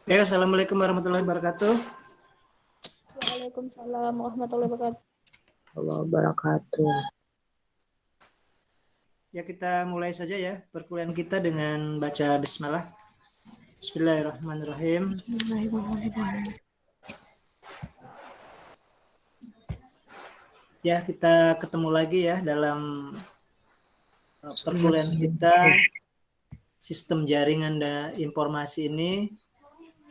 Ya, assalamualaikum warahmatullahi wabarakatuh. Waalaikumsalam warahmatullahi wabarakatuh. Ya, kita mulai saja ya perkuliahan kita dengan baca bismillah. Bismillahirrahmanirrahim. Ya, kita ketemu lagi ya dalam perkuliahan kita sistem jaringan dan informasi ini,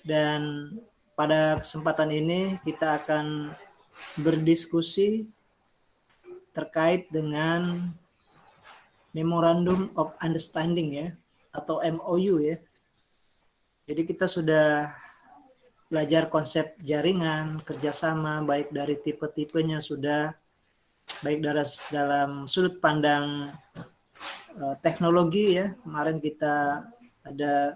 dan pada kesempatan ini kita akan berdiskusi terkait dengan Memorandum of Understanding ya, atau MOU ya. Jadi kita sudah belajar konsep jaringan, kerjasama, baik dari tipe-tipenya sudah, baik dari dalam sudut pandang teknologi ya. Kemarin kita ada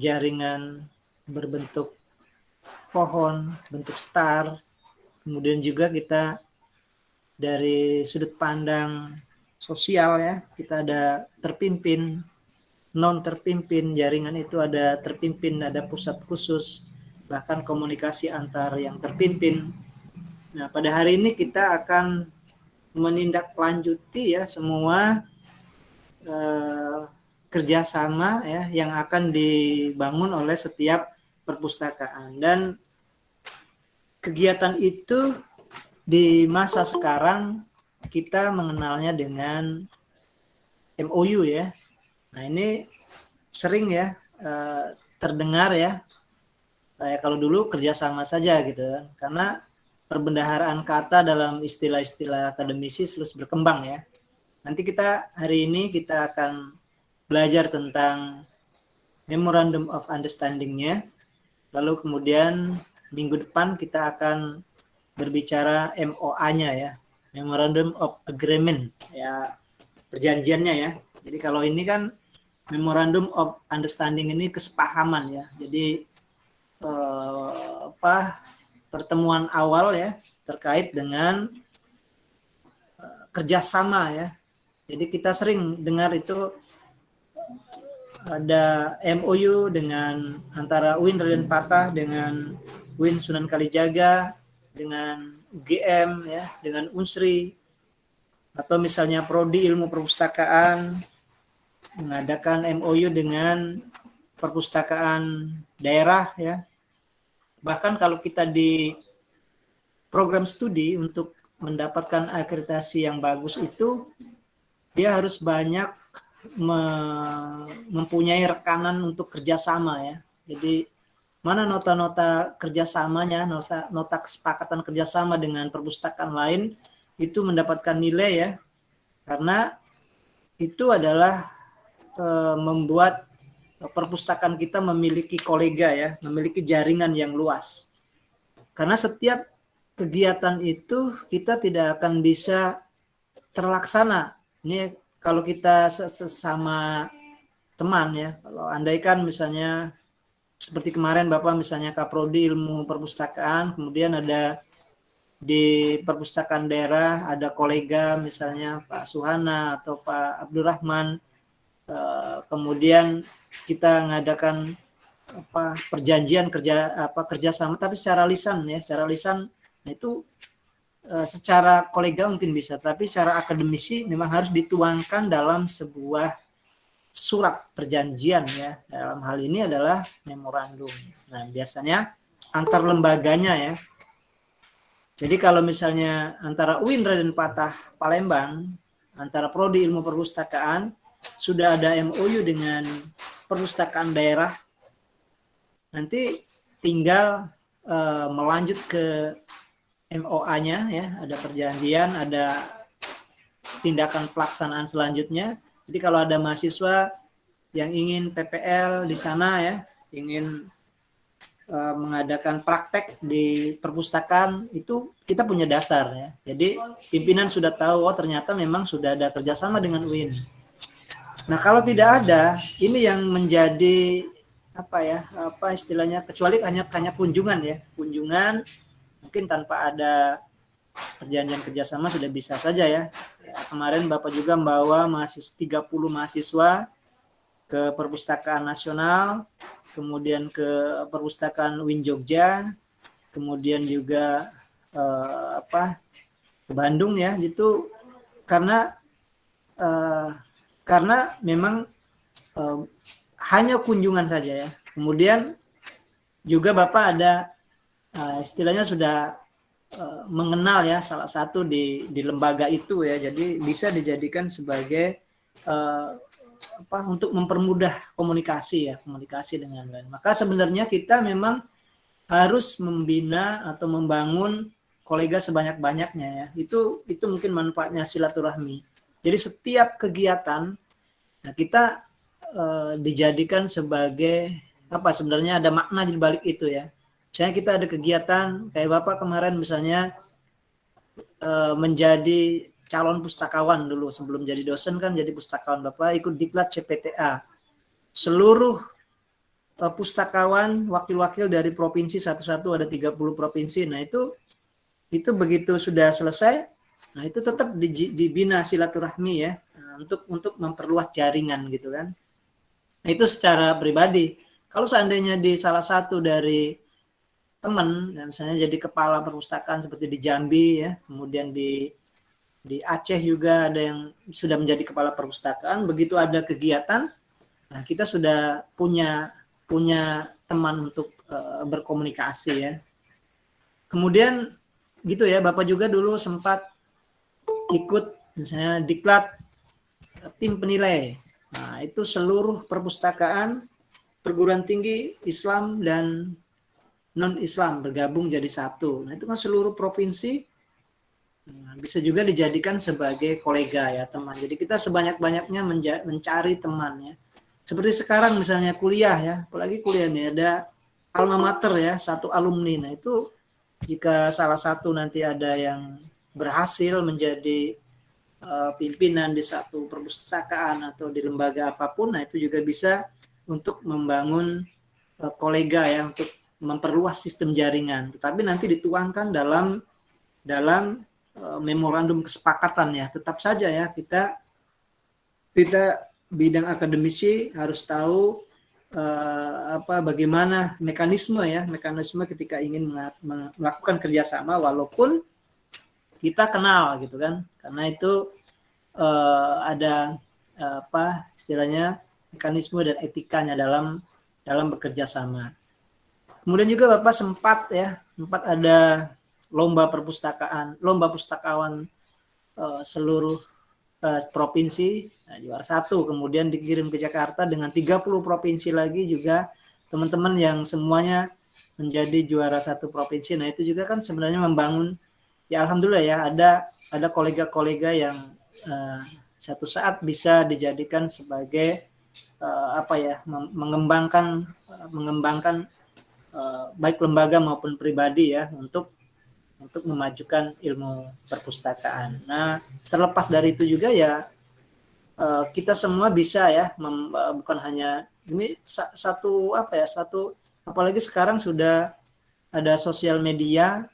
jaringan berbentuk pohon, bentuk star. Kemudian juga kita dari sudut pandang sosial ya, kita ada terpimpin, non terpimpin, jaringan itu ada terpimpin, ada pusat khusus, bahkan komunikasi antar yang terpimpin. Nah, pada hari ini kita akan menindaklanjuti ya semua kerjasama ya yang akan dibangun oleh setiap perpustakaan, dan kegiatan itu di masa sekarang kita mengenalnya dengan MOU ya. Nah, ini sering ya terdengar ya, kayak kalau dulu kerjasama saja gitu kan, karena perbendaharaan kata dalam istilah-istilah akademisi terus berkembang ya. Nanti kita hari ini kita akan belajar tentang Memorandum of Understanding-nya, lalu kemudian minggu depan kita akan berbicara MOA-nya ya, Memorandum of Agreement ya, perjanjiannya ya. Jadi kalau ini kan Memorandum of Understanding ini kesepahaman ya. Jadi pertemuan awal ya terkait dengan kerjasama ya. Jadi kita sering dengar itu ada MOU dengan antara UIN Raden Patah dengan UIN Sunan Kalijaga, dengan UGM ya, dengan Unsri, atau misalnya Prodi Ilmu Perpustakaan mengadakan MOU dengan perpustakaan daerah ya. Bahkan kalau kita di program studi untuk mendapatkan akreditasi yang bagus itu dia harus banyak mempunyai rekanan untuk kerjasama ya. Jadi mana nota-nota kerjasamanya, nota kesepakatan kerjasama dengan perpustakaan lain itu mendapatkan nilai ya, karena itu adalah membuat perpustakaan kita memiliki kolega ya, memiliki jaringan yang luas. Karena setiap kegiatan itu kita tidak akan bisa terlaksana. Ini kalau kita sesama teman ya, kalau andaikan misalnya seperti kemarin Bapak misalnya Kaprodi Ilmu Perpustakaan, kemudian ada di perpustakaan daerah ada kolega misalnya Pak Suhana atau Pak Abdurrahman, kemudian kita mengadakan perjanjian kerjasama tapi secara lisan ya, secara lisan. Nah, itu secara kolega mungkin bisa, tapi secara akademisi memang harus dituangkan dalam sebuah surat perjanjian ya. Dalam hal ini adalah memorandum. Nah, biasanya antar lembaganya ya. Jadi kalau misalnya antara UIN Raden Patah Palembang, antara Prodi Ilmu Perpustakaan sudah ada MOU dengan perpustakaan daerah, nanti tinggal melanjut ke MOA-nya ya, ada perjanjian, ada tindakan pelaksanaan selanjutnya. Jadi kalau ada mahasiswa yang ingin PPL di sana ya, ingin mengadakan praktek di perpustakaan, itu kita punya dasar ya. Jadi pimpinan sudah tahu, oh ternyata memang sudah ada kerjasama dengan UIN. Nah kalau tidak ada, ini yang menjadi apa istilahnya, kecuali hanya kunjungan ya, kunjungan mungkin tanpa ada perjanjian kerjasama sudah bisa saja ya. Kemarin Bapak juga membawa 30 mahasiswa ke Perpustakaan Nasional, kemudian ke perpustakaan UIN Jogja, kemudian juga ke Bandung ya, gitu karena memang hanya kunjungan saja ya. Kemudian juga Bapak ada istilahnya sudah mengenal ya salah satu di lembaga itu ya, jadi bisa dijadikan sebagai untuk mempermudah komunikasi dengan lain. Maka sebenarnya kita memang harus membina atau membangun kolega sebanyak-banyaknya ya. Itu mungkin manfaatnya silaturahmi. Jadi setiap kegiatan kita dijadikan sebagai sebenarnya ada makna di balik itu ya. Misalnya kita ada kegiatan kayak Bapak kemarin misalnya menjadi calon pustakawan dulu sebelum jadi dosen kan jadi pustakawan, Bapak ikut diklat CPTA. Seluruh pustakawan wakil-wakil dari provinsi satu-satu ada 30 provinsi. Nah, itu begitu sudah selesai, nah itu tetap dibina silaturahmi ya, untuk memperluas jaringan gitu kan. Nah, itu secara pribadi. Kalau seandainya di salah satu dari teman, misalnya jadi kepala perpustakaan seperti di Jambi ya, kemudian di Aceh juga ada yang sudah menjadi kepala perpustakaan, begitu ada kegiatan, nah kita sudah punya teman untuk berkomunikasi ya. Kemudian gitu ya, Bapak juga dulu sempat ikut misalnya diklat tim penilai. Nah, itu seluruh perpustakaan perguruan tinggi Islam dan non-Islam bergabung jadi satu. Nah, itu kan seluruh provinsi bisa juga dijadikan sebagai kolega ya, teman. Jadi kita sebanyak-banyaknya mencari teman ya. Seperti sekarang misalnya kuliah ya, apalagi kuliah nih ada alma mater ya, satu alumni. Nah, itu jika salah satu nanti ada yang berhasil menjadi pimpinan di satu perpustakaan atau di lembaga apapun, nah itu juga bisa untuk membangun kolega ya, untuk memperluas sistem jaringan. Tetapi nanti dituangkan dalam memorandum kesepakatan ya. Tetap saja ya kita bidang akademisi harus tahu bagaimana mekanisme ketika ingin melakukan kerjasama walaupun kita kenal gitu kan, karena itu ada istilahnya mekanisme dan etikanya dalam bekerja sama. Kemudian juga Bapak sempat ada lomba pustakawan seluruh provinsi, nah, juara 1, kemudian dikirim ke Jakarta dengan 30 provinsi lagi juga teman-teman yang semuanya menjadi juara 1 provinsi. Nah, itu juga kan sebenarnya membangun ya, alhamdulillah ya, ada kolega-kolega yang satu saat bisa dijadikan sebagai mengembangkan baik lembaga maupun pribadi ya untuk memajukan ilmu perpustakaan. Nah, terlepas dari itu juga ya kita semua bisa ya, bukan hanya ini satu apalagi sekarang sudah ada sosial media,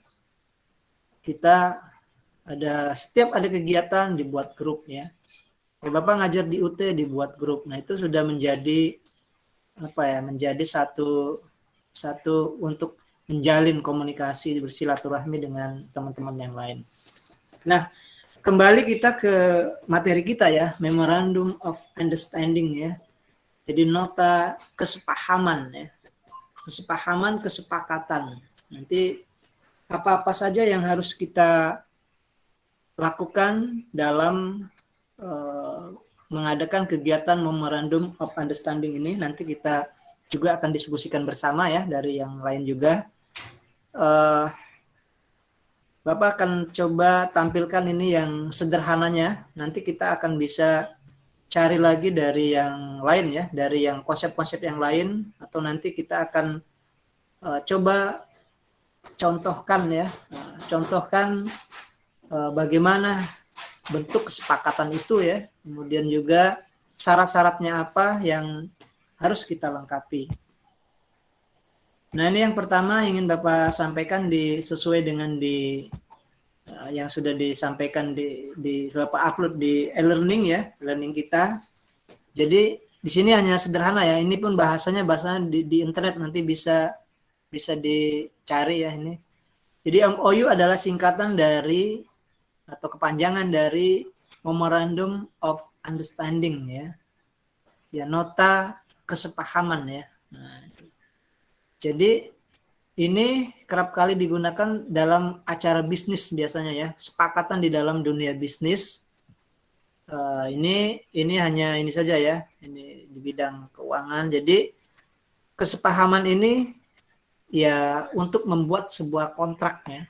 kita setiap ada kegiatan dibuat grup ya. Bapak ngajar di UT dibuat grup. Nah, itu sudah menjadi menjadi satu untuk menjalin komunikasi, bersilaturahmi dengan teman-teman yang lain. Nah, kembali kita ke materi kita ya, Memorandum of Understanding ya. Jadi nota kesepahaman ya. Kesepakatan. Nanti apa-apa saja yang harus kita lakukan dalam mengadakan kegiatan Memorandum of Understanding ini, nanti kita juga akan diskusikan bersama ya dari yang lain juga. Bapak akan coba tampilkan ini yang sederhananya, nanti kita akan bisa cari lagi dari yang lain ya, dari yang konsep-konsep yang lain, atau nanti kita akan coba contohkan bagaimana bentuk kesepakatan itu ya, kemudian juga syarat-syaratnya apa yang harus kita lengkapi. Nah, ini yang pertama ingin Bapak sampaikan sesuai dengan yang sudah disampaikan di Bapak upload di e-learning ya, learning kita. Jadi di sini hanya sederhana ya. Ini pun bahasanya di internet, nanti bisa dicari ya ini. Jadi MOU adalah singkatan dari atau kepanjangan dari Memorandum of Understanding ya. Ya, nota kesepahaman ya. Nah, jadi ini kerap kali digunakan dalam acara bisnis biasanya ya, kesepakatan di dalam dunia bisnis. Ini hanya ini saja ya, ini di bidang keuangan. Jadi kesepahaman ini ya untuk membuat sebuah kontrak ya.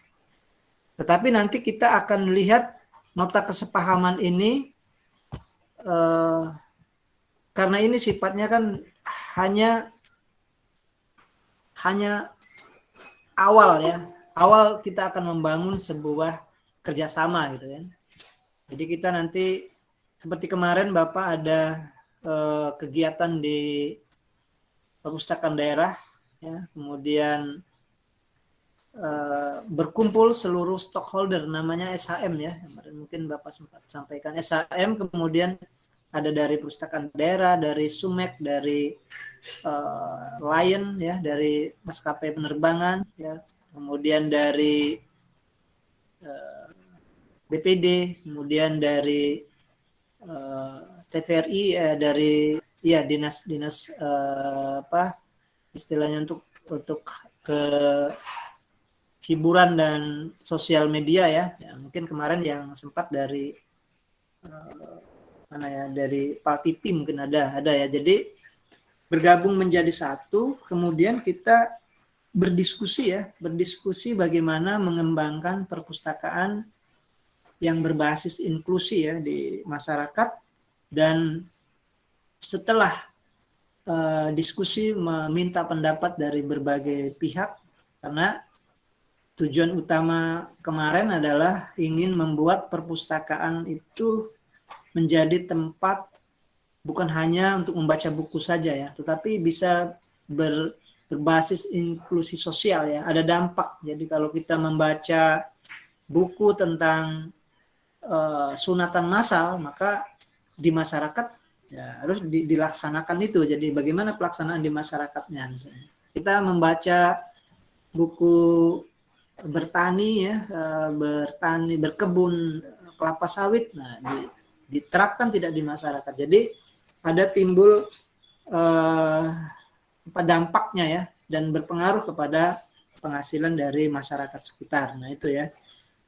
Tetapi nanti kita akan lihat nota kesepahaman ini karena ini sifatnya kan hanya awal ya. Awal kita akan membangun sebuah kerjasama gitu kan. Jadi kita nanti seperti kemarin Bapak ada kegiatan di perpustakaan daerah ya, kemudian berkumpul seluruh stockholder namanya SHM ya. Mungkin Bapak sempat sampaikan SHM, kemudian ada dari perpustakaan daerah, dari Sumek, dari Lion ya, dari maskapai penerbangan ya, kemudian dari BPD, kemudian dari TVRI, dari ya dinas apa istilahnya untuk ke hiburan dan sosial media ya. Mungkin kemarin yang sempat dari mana ya, dari Pak TV mungkin ada ya. Jadi bergabung menjadi satu, kemudian kita berdiskusi bagaimana mengembangkan perpustakaan yang berbasis inklusi ya di masyarakat. Dan setelah diskusi meminta pendapat dari berbagai pihak, karena tujuan utama kemarin adalah ingin membuat perpustakaan itu menjadi tempat bukan hanya untuk membaca buku saja ya, tetapi bisa berbasis inklusi sosial ya, ada dampak. Jadi kalau kita membaca buku tentang sunatan massal, maka di masyarakat ya harus dilaksanakan itu. Jadi bagaimana pelaksanaan di masyarakatnya misalnya. Kita membaca buku bertani ya, berkebun kelapa sawit, nah diterapkan tidak di masyarakat. Jadi ada timbul dampaknya ya, dan berpengaruh kepada penghasilan dari masyarakat sekitar. Nah itu ya.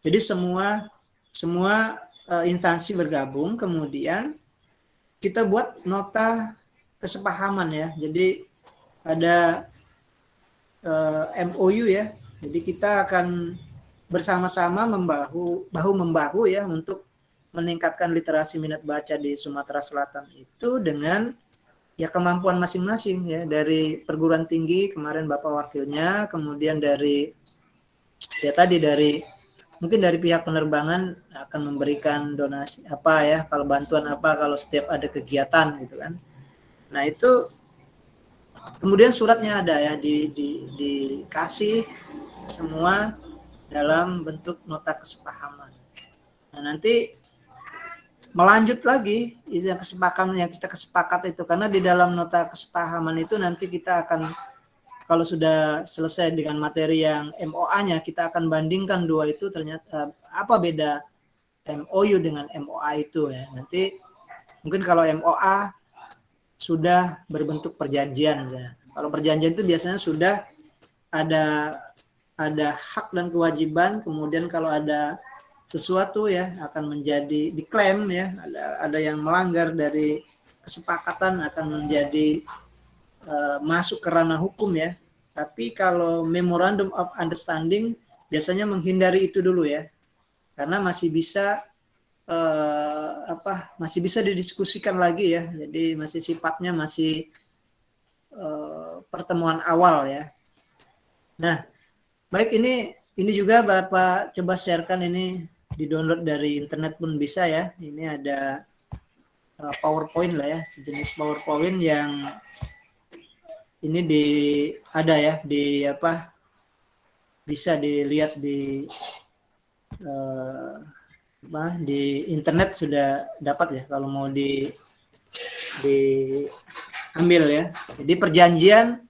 Jadi semua instansi bergabung, kemudian kita buat nota kesepahaman ya. Jadi ada MOU ya. Jadi kita akan bersama-sama bahu membahu ya untuk meningkatkan literasi minat baca di Sumatera Selatan itu dengan ya kemampuan masing-masing ya, dari perguruan tinggi kemarin Bapak wakilnya, kemudian dari ya tadi dari mungkin dari pihak penerbangan akan memberikan donasi apa ya, kalau bantuan apa kalau setiap ada kegiatan gitu kan. Nah itu kemudian suratnya ada ya, dikasih semua dalam bentuk nota kesepahaman. Nah nanti melanjut lagi yang kesepakatan yang kita kesepakat itu, karena di dalam nota kesepahaman itu nanti kita akan, kalau sudah selesai dengan materi yang MOA-nya, kita akan bandingkan dua itu ternyata apa beda MOU dengan MOA itu ya. Nanti mungkin kalau MOA sudah berbentuk perjanjian misalnya. Kalau perjanjian itu biasanya sudah ada hak dan kewajiban, kemudian kalau ada sesuatu ya akan menjadi diklaim ya, ada yang melanggar dari kesepakatan akan menjadi masuk ke ranah hukum ya. Tapi kalau Memorandum of Understanding biasanya menghindari itu dulu ya, karena masih bisa masih bisa didiskusikan lagi ya. Jadi masih sifatnya masih pertemuan awal ya. Nah, baik, ini juga Bapak coba sharekan, ini di-download dari internet pun bisa ya. Ini ada PowerPoint lah ya, sejenis PowerPoint yang ini ada ya di bisa dilihat di internet sudah dapat ya, kalau mau diambil ya. Jadi perjanjian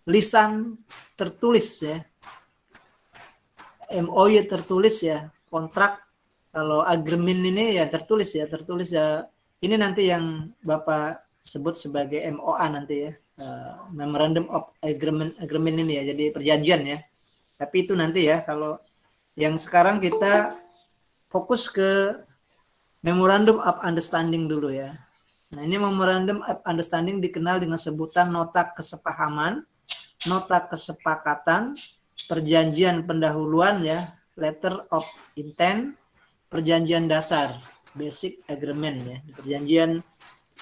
lisan tertulis ya, MOU tertulis ya, kontrak. Kalau agreement ini ya tertulis ya, ini nanti yang Bapak sebut sebagai MOA nanti ya, Memorandum of Agreement ini ya, jadi perjanjian ya. Tapi itu nanti ya, kalau yang sekarang kita fokus ke Memorandum of Understanding dulu ya. Nah, ini Memorandum of Understanding dikenal dengan sebutan nota kesepahaman, nota kesepakatan, perjanjian pendahuluan ya, letter of intent, perjanjian dasar, basic agreement ya.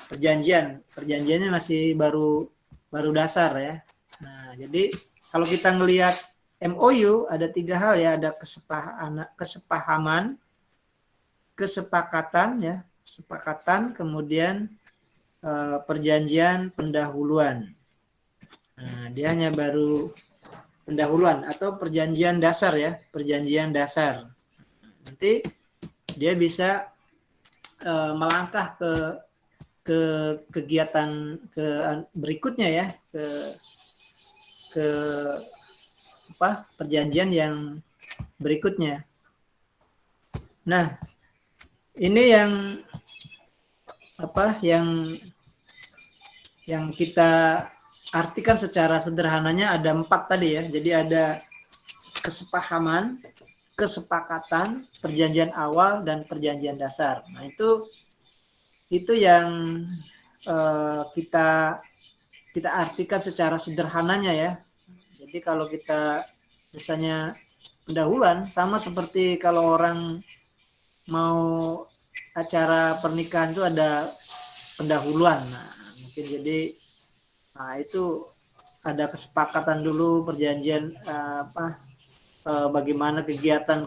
Perjanjiannya masih baru dasar ya. Nah, jadi kalau kita ngelihat MOU ada 3 hal ya, ada kesepahaman, kesepakatan ya, kemudian perjanjian pendahuluan. Nah, dia hanya baru pendahuluan atau perjanjian dasar ya, perjanjian dasar. Nanti dia bisa melangkah ke kegiatan berikutnya ya, ke perjanjian yang berikutnya. Nah, ini yang kita artikan secara sederhananya ada 4 tadi ya. Jadi ada kesepahaman, kesepakatan, perjanjian awal, dan perjanjian dasar. Nah, itu yang kita artikan secara sederhananya ya. Jadi kalau kita misalnya pendahuluan, sama seperti kalau orang mau acara pernikahan itu ada pendahuluan. Nah, mungkin jadi itu ada kesepakatan dulu, perjanjian bagaimana kegiatan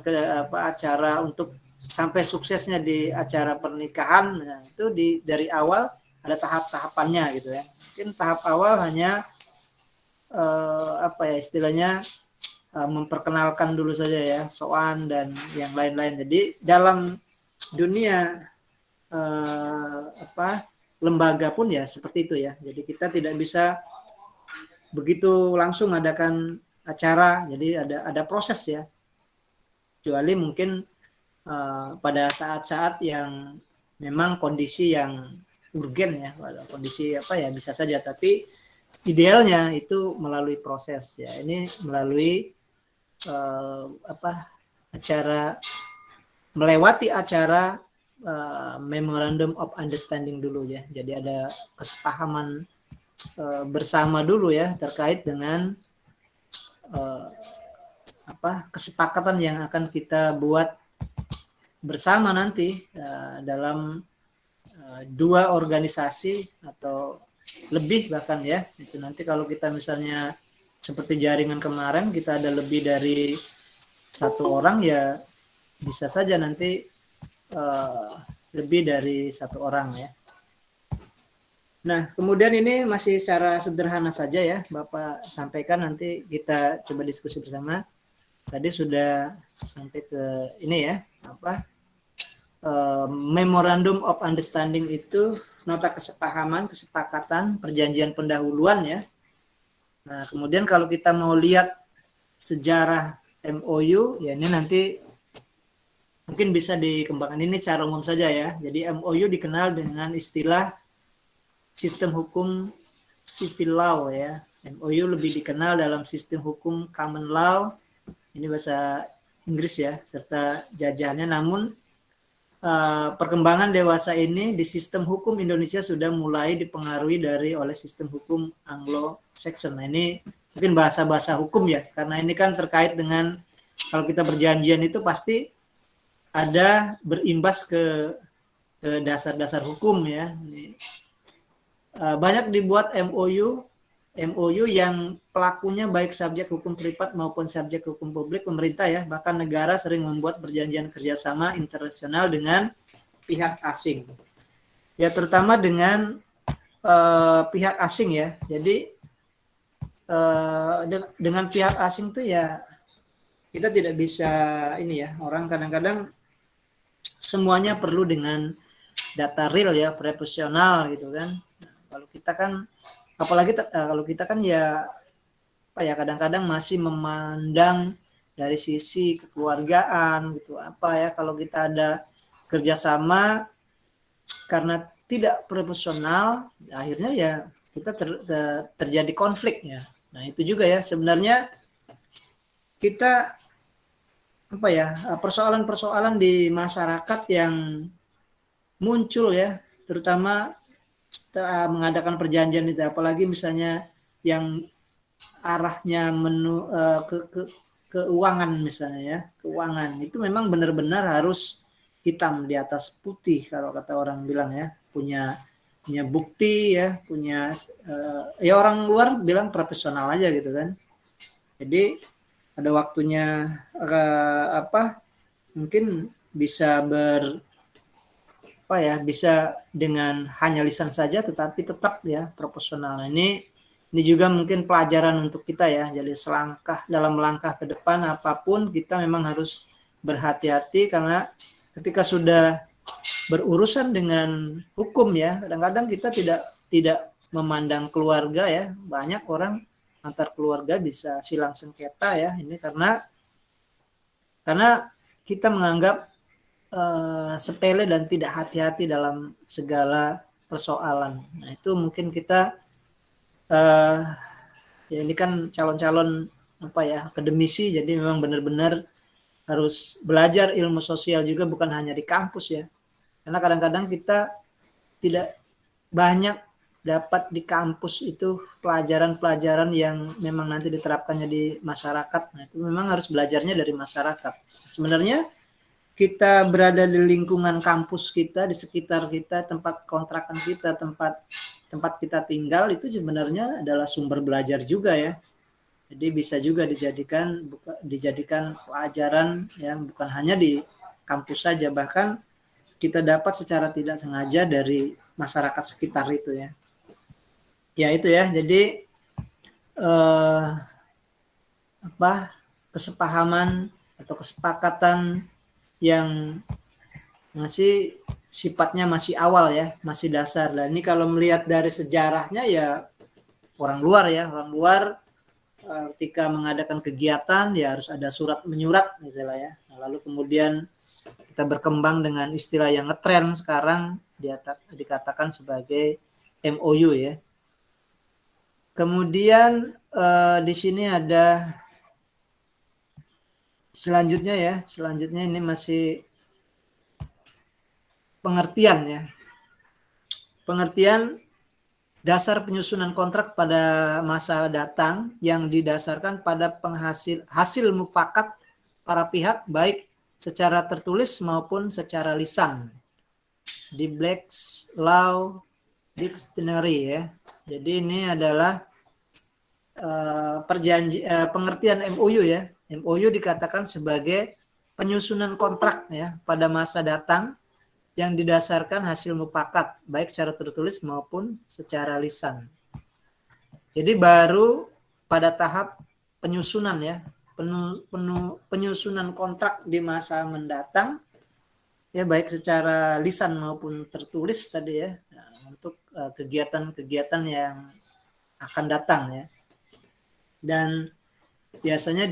acara untuk sampai suksesnya di acara pernikahan. Nah, itu dari awal ada tahap-tahapannya gitu ya. Mungkin tahap awal hanya istilahnya memperkenalkan dulu saja ya, soan dan yang lain-lain. Jadi dalam dunia lembaga pun ya seperti itu ya. Jadi kita tidak bisa begitu langsung adakan acara. Jadi ada proses ya. Kecuali mungkin pada saat-saat yang memang kondisi yang urgen ya, kondisi bisa saja. Tapi idealnya itu melalui proses ya. Ini melalui melewati acara Memorandum of Understanding dulu ya. Jadi ada kesepahaman bersama dulu ya terkait dengan kesepakatan yang akan kita buat bersama nanti dalam 2 organisasi atau lebih bahkan ya. Itu nanti kalau kita misalnya seperti jaringan kemarin kita ada lebih dari 1 orang ya, bisa saja nanti lebih dari 1 orang ya. Nah, kemudian ini masih secara sederhana saja ya Bapak sampaikan, nanti kita coba diskusi bersama. Tadi sudah sampai ke ini ya, Memorandum of Understanding itu nota kesepahaman, kesepakatan, perjanjian pendahuluan ya. Nah, kemudian kalau kita mau lihat sejarah MOU ya, ini nanti mungkin bisa dikembangkan, ini secara umum saja ya. Jadi MOU dikenal dengan istilah sistem hukum civil law ya. MOU lebih dikenal dalam sistem hukum common law, ini bahasa Inggris ya, serta jajahannya. Namun perkembangan dewasa ini di sistem hukum Indonesia sudah mulai dipengaruhi oleh sistem hukum Anglo-Saxon. Nah, ini mungkin bahasa-bahasa hukum ya, karena ini kan terkait dengan kalau kita perjanjian itu pasti ada berimbas ke dasar-dasar hukum ya. Banyak dibuat MOU yang pelakunya baik subjek hukum privat maupun subjek hukum publik pemerintah ya. Bahkan negara sering membuat perjanjian kerjasama internasional dengan pihak asing. Ya, terutama dengan pihak asing ya. Jadi dengan pihak asing tuh ya kita tidak bisa ini ya. Orang kadang-kadang semuanya perlu dengan data real ya, profesional gitu kan. Nah, kalau kita kan apalagi kalau kita kan ya apa ya, kadang-kadang masih memandang dari sisi kekeluargaan gitu, apa ya, kalau kita ada kerjasama karena tidak profesional, akhirnya ya kita terjadi konflik ya. Nah itu juga ya sebenarnya kita apa ya, persoalan-persoalan di masyarakat yang muncul ya, terutama setelah mengadakan perjanjian itu, apalagi misalnya yang arahnya keuangan misalnya ya, keuangan itu memang benar-benar harus hitam di atas putih kalau kata orang bilang ya, punya bukti ya, punya ya orang luar bilang profesional aja gitu kan. Jadi ada waktunya mungkin bisa bisa dengan hanya lisan saja tetapi tetap ya profesional. Ini juga mungkin pelajaran untuk kita ya. Jadi dalam langkah ke depan apapun kita memang harus berhati-hati, karena ketika sudah berurusan dengan hukum ya, kadang-kadang kita tidak memandang keluarga ya. Banyak orang antar keluarga bisa silang sengketa ya. Ini karena kita menganggap sepele dan tidak hati-hati dalam segala persoalan. Nah itu mungkin kita ya ini kan calon-calon akademisi, jadi memang benar-benar harus belajar ilmu sosial juga, bukan hanya di kampus ya. Karena kadang-kadang kita tidak banyak dapat di kampus itu pelajaran-pelajaran yang memang nanti diterapkannya di masyarakat. Nah itu memang harus belajarnya dari masyarakat. Sebenarnya kita berada di lingkungan kampus kita, di sekitar kita, tempat kontrakan kita, tempat kita tinggal, itu sebenarnya adalah sumber belajar juga ya. Jadi bisa juga dijadikan pelajaran yang bukan hanya di kampus saja, bahkan kita dapat secara tidak sengaja dari masyarakat sekitar itu ya. Ya itu ya, jadi kesepahaman atau kesepakatan yang masih sifatnya masih awal ya, masih dasar. Dan ini kalau melihat dari sejarahnya ya, orang luar ketika mengadakan kegiatan ya harus ada surat menyurat gitu lah ya. Nah, lalu kemudian kita berkembang dengan istilah yang ngetren sekarang dikatakan sebagai MOU ya. Kemudian di sini ada selanjutnya ini masih pengertian ya. Pengertian dasar penyusunan kontrak pada masa datang yang didasarkan pada hasil mufakat para pihak baik secara tertulis maupun secara lisan. Di Black's Law Dictionary ya. Jadi ini adalah pengertian MOU ya. MOU dikatakan sebagai penyusunan kontrak ya pada masa datang yang didasarkan hasil mufakat baik secara tertulis maupun secara lisan. Jadi baru pada tahap penyusunan ya, penyusunan kontrak di masa mendatang ya, baik secara lisan maupun tertulis tadi ya, untuk kegiatan-kegiatan yang akan datang ya. Dan biasanya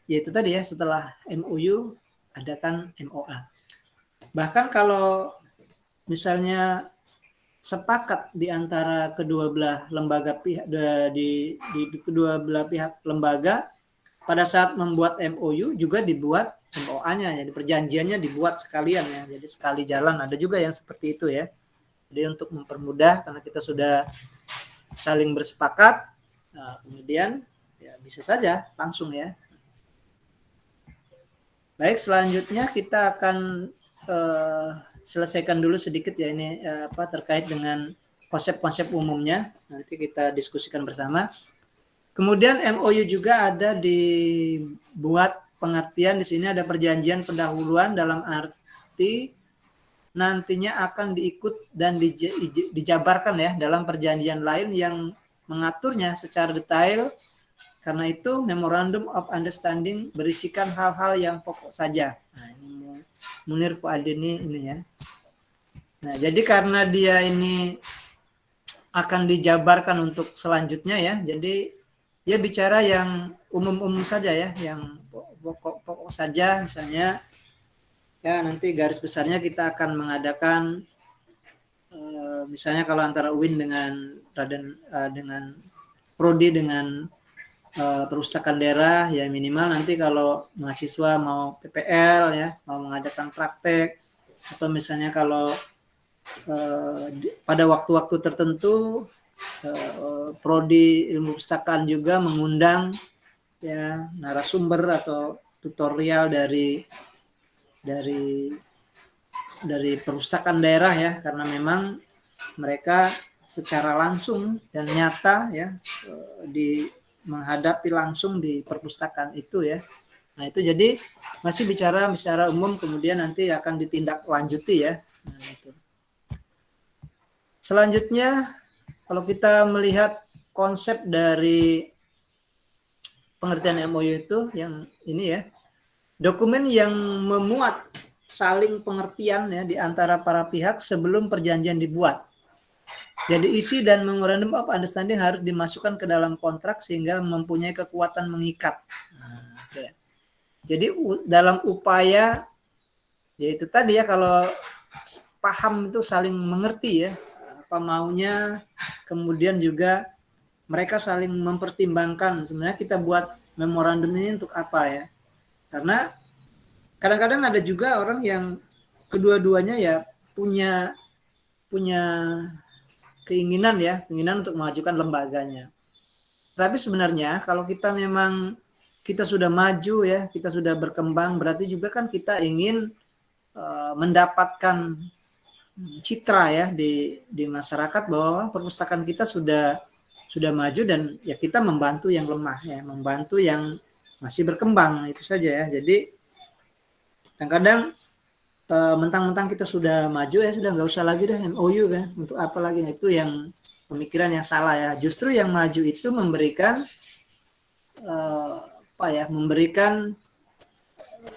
yaitu tadi ya, setelah MOU adakan MOA. Bahkan kalau misalnya sepakat di antara kedua belah lembaga pihak di kedua belah pihak lembaga pada saat membuat MOU juga dibuat MOA-nya, jadi perjanjiannya dibuat sekalian ya, jadi sekali jalan. Ada juga yang seperti itu ya. Jadi untuk mempermudah, karena kita sudah saling bersepakat, nah, kemudian ya bisa saja langsung ya. Baik, selanjutnya kita akan selesaikan dulu sedikit ya ini terkait dengan konsep-konsep umumnya, nanti kita diskusikan bersama. Kemudian MOU juga ada dibuat pengertian, di sini ada perjanjian pendahuluan dalam arti nantinya akan diikut dan dijabarkan ya dalam perjanjian lain yang mengaturnya secara detail. Karena itu Memorandum of Understanding berisikan hal-hal yang pokok saja. Nah, ini Munir Fuadini ini ya. Nah, jadi karena dia ini akan dijabarkan untuk selanjutnya ya. Jadi dia bicara yang umum-umum saja ya, yang pokok-pokok saja, misalnya ya nanti garis besarnya kita akan mengadakan misalnya kalau antara UIN dengan dengan prodi dengan perpustakaan daerah ya minimal nanti kalau mahasiswa mau PPL ya mau mengadakan praktek atau misalnya kalau pada waktu-waktu tertentu prodi ilmu perpustakaan juga mengundang ya narasumber atau tutorial dari perpustakaan daerah ya karena memang mereka secara langsung dan nyata ya di menghadapi langsung di perpustakaan itu ya. Nah itu jadi masih bicara secara umum kemudian nanti akan ditindaklanjuti ya. Nah, itu. Selanjutnya kalau kita melihat konsep dari pengertian MOU itu yang ini ya, dokumen yang memuat saling pengertian ya di antara para pihak sebelum perjanjian dibuat. Jadi isi dan memorandum of understanding harus dimasukkan ke dalam kontrak sehingga mempunyai kekuatan mengikat. Nah, okay. Jadi dalam upaya yaitu tadi ya kalau paham itu saling mengerti ya apa maunya, kemudian juga mereka saling mempertimbangkan sebenarnya kita buat memorandum ini untuk apa ya. Karena kadang-kadang ada juga orang yang kedua-duanya ya punya keinginan untuk mengajukan lembaganya. Tapi sebenarnya kalau kita memang kita sudah maju ya, kita sudah berkembang, berarti juga kan kita ingin mendapatkan citra ya di masyarakat bahwa perpustakaan kita sudah maju dan ya kita membantu yang lemah ya, membantu yang masih berkembang itu saja ya. Jadi kadang-kadang mentang-mentang kita sudah maju ya sudah nggak usah lagi deh MOU kan untuk apa lagi nah, itu yang pemikiran yang salah ya. Justru yang maju itu memberikan memberikan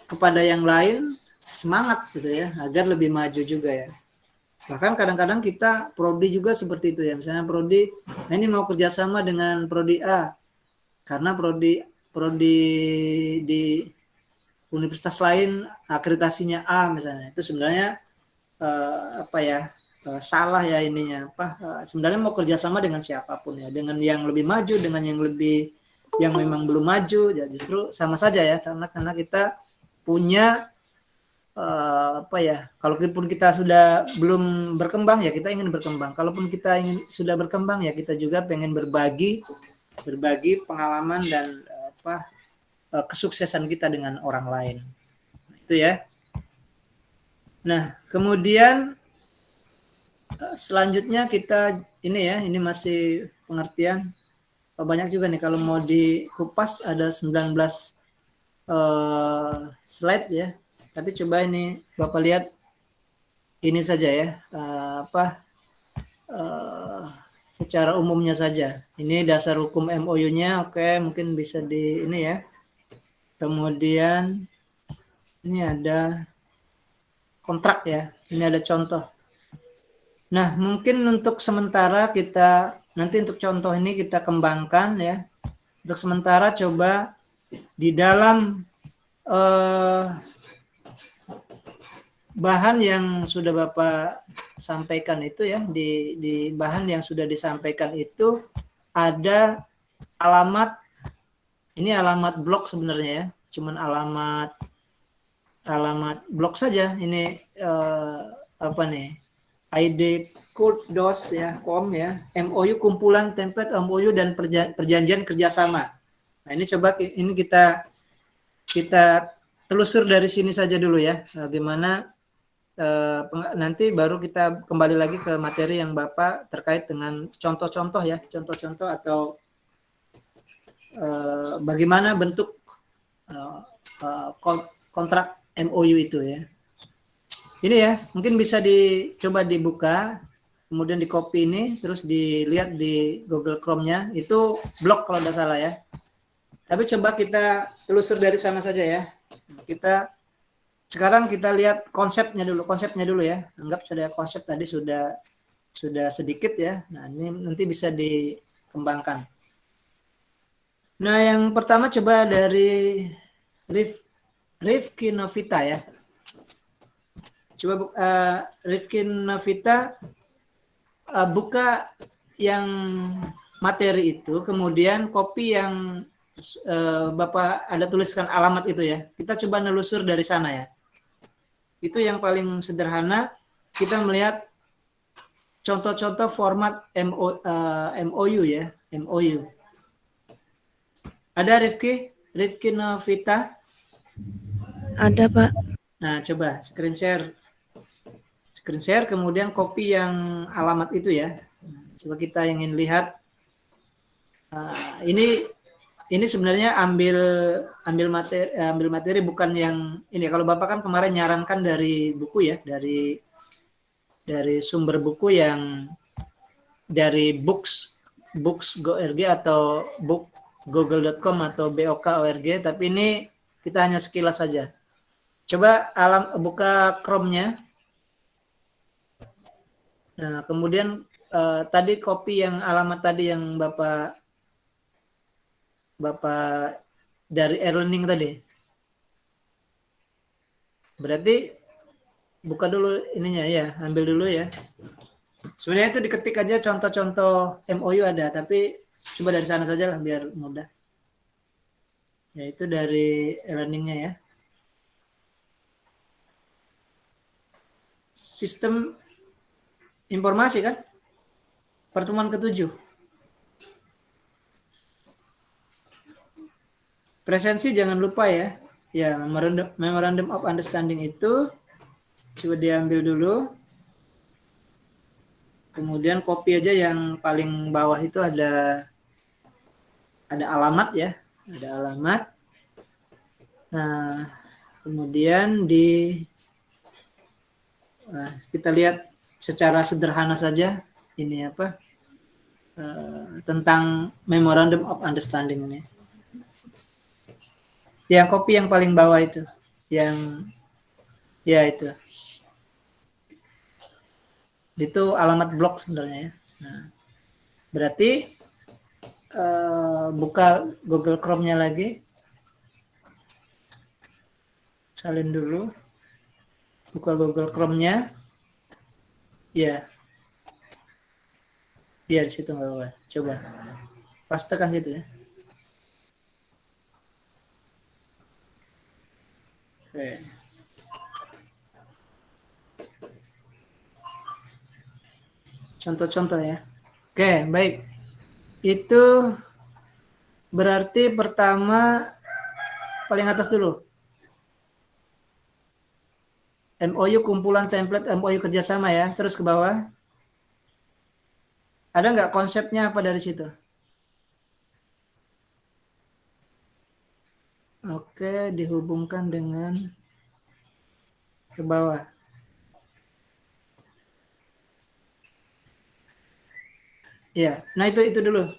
kepada yang lain semangat gitu ya agar lebih maju juga ya. Bahkan kadang-kadang kita prodi juga seperti itu ya. Misalnya prodi, nah ini mau kerjasama dengan prodi A karena prodi di universitas lain akreditasinya A misalnya. Itu sebenarnya salah ya ininya sebenarnya mau kerjasama dengan siapapun ya dengan yang lebih maju dengan yang memang belum maju ya justru sama saja ya karena kita punya kalaupun kita sudah belum berkembang ya kita ingin berkembang kalaupun kita sudah berkembang ya kita juga pengen berbagi pengalaman dan kesuksesan kita dengan orang lain itu ya. Nah kemudian selanjutnya kita ini masih pengertian banyak juga nih kalau mau dikupas ada 19 slide ya tapi coba ini Bapak lihat ini saja ya secara umumnya saja ini dasar hukum MOU-nya oke mungkin bisa di ini ya kemudian ini ada kontrak ya ini ada contoh. Nah, mungkin untuk sementara kita nanti untuk contoh ini kita kembangkan ya. Untuk sementara coba di dalam bahan yang sudah Bapak sampaikan itu ya di bahan yang sudah disampaikan itu ada alamat ini alamat blog sebenarnya ya. Cuman alamat blog saja ini ID code DOS ya, com ya, MOU kumpulan template MOU dan perjanjian kerjasama. Nah ini coba ini kita telusur dari sini saja dulu ya, bagaimana nanti baru kita kembali lagi ke materi yang Bapak terkait dengan contoh-contoh ya, contoh-contoh atau bagaimana bentuk kontrak MOU itu ya. Ini ya, mungkin bisa dicoba dibuka, kemudian di copy ini, terus dilihat di Google Chrome-nya, itu blog kalau tidak salah ya. Tapi coba kita telusur dari sana saja ya. Kita Sekarang kita lihat konsepnya dulu ya. Anggap sudah konsep tadi sudah sedikit ya. Nah, ini nanti bisa dikembangkan. Nah, yang pertama coba dari Rifki Novita ya. Coba Rifki Novita buka yang materi itu, kemudian copy yang Bapak ada tuliskan alamat itu ya. Kita coba nelusur dari sana ya. Itu yang paling sederhana. Kita melihat contoh-contoh format MOU ya, MOU. Ada Rifki Novita? Ada, Pak. Nah, coba screen share, kemudian copy yang alamat itu ya. Coba kita ingin lihat. Ini sebenarnya ambil materi bukan yang ini. Kalau Bapak kan kemarin nyarankan dari buku ya, dari sumber buku yang dari books.org atau google.com atau bok.org, tapi ini kita hanya sekilas saja. Coba buka Chrome-nya. Nah, kemudian tadi copy yang alamat tadi yang Bapak dari e-learning tadi. Berarti buka dulu ininya ya, ambil dulu ya. Sebenarnya itu diketik aja contoh-contoh MOU ada, tapi coba dari sana saja lah biar mudah. Yaitu dari e-learningnya ya. Sistem informasi kan? Pertemuan ke-7. Presensi jangan lupa ya. Ya, Memorandum of Understanding itu coba diambil dulu. Kemudian copy aja yang paling bawah itu ada alamat ya. Ada alamat. Nah, kemudian kita lihat secara sederhana saja ini apa tentang Memorandum of Understanding ini. Yang copy yang paling bawah itu, yang ya itu alamat blog sebenarnya ya. Nah, berarti buka Google Chrome-nya lagi, salin dulu, buka Google Chrome-nya, ya di situ nggak apa-apa. Coba pastekan situ ya. Oke. Contoh-contoh ya. Oke, baik. Itu berarti pertama paling atas dulu. MOU kumpulan template MOU kerjasama ya. Terus ke bawah. Ada nggak konsepnya apa dari situ? Oke, dihubungkan dengan ke bawah. Ya, nah itu dulu.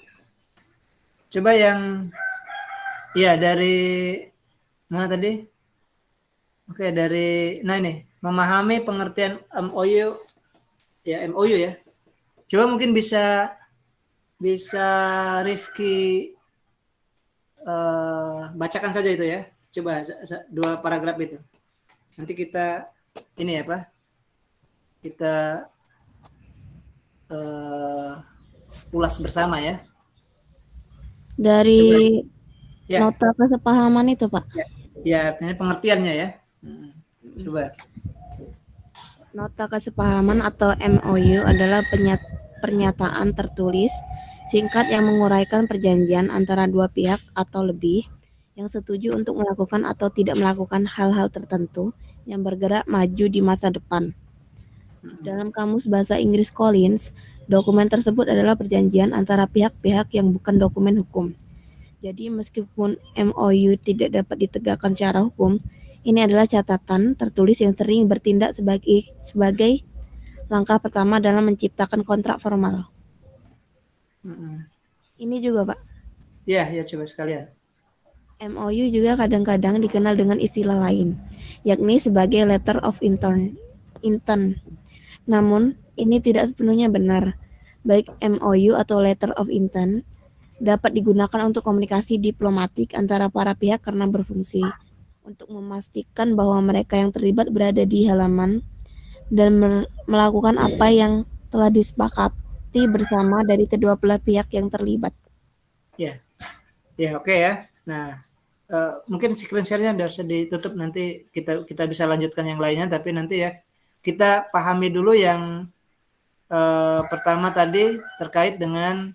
Coba yang ya dari mana tadi? Oke, dari nah ini memahami pengertian MOU ya, MOU ya. Coba mungkin bisa Rifki bacakan saja itu ya. Coba 2 paragraf itu. Nanti kita ini ya Pak. Kita ulas bersama ya. Dari Coba, ya. nota kesepahaman itu, Pak. Ya, artinya pengertiannya ya. Coba. Nota kesepahaman atau MOU adalah pernyataan tertulis singkat yang menguraikan perjanjian antara dua pihak atau lebih yang setuju untuk melakukan atau tidak melakukan hal-hal tertentu yang bergerak maju di masa depan. Dalam Kamus Bahasa Inggris Collins, dokumen tersebut adalah perjanjian antara pihak-pihak yang bukan dokumen hukum. Jadi meskipun MOU tidak dapat ditegakkan secara hukum, ini adalah catatan tertulis yang sering bertindak sebagai langkah pertama dalam menciptakan kontrak formal. Ini juga, Pak. Ya, coba sekalian. MOU juga kadang-kadang dikenal dengan istilah lain, yakni sebagai letter of intent. Namun, ini tidak sepenuhnya benar. Baik MOU atau letter of intent dapat digunakan untuk komunikasi diplomatik antara para pihak karena berfungsi untuk memastikan bahwa mereka yang terlibat berada di halaman dan melakukan apa yang telah disepakati bersama dari kedua belah pihak yang terlibat. Ya, ya oke ya. Nah, mungkin screen share-nya udah usah ditutup, nanti kita bisa lanjutkan yang lainnya, tapi nanti ya kita pahami dulu yang pertama tadi terkait dengan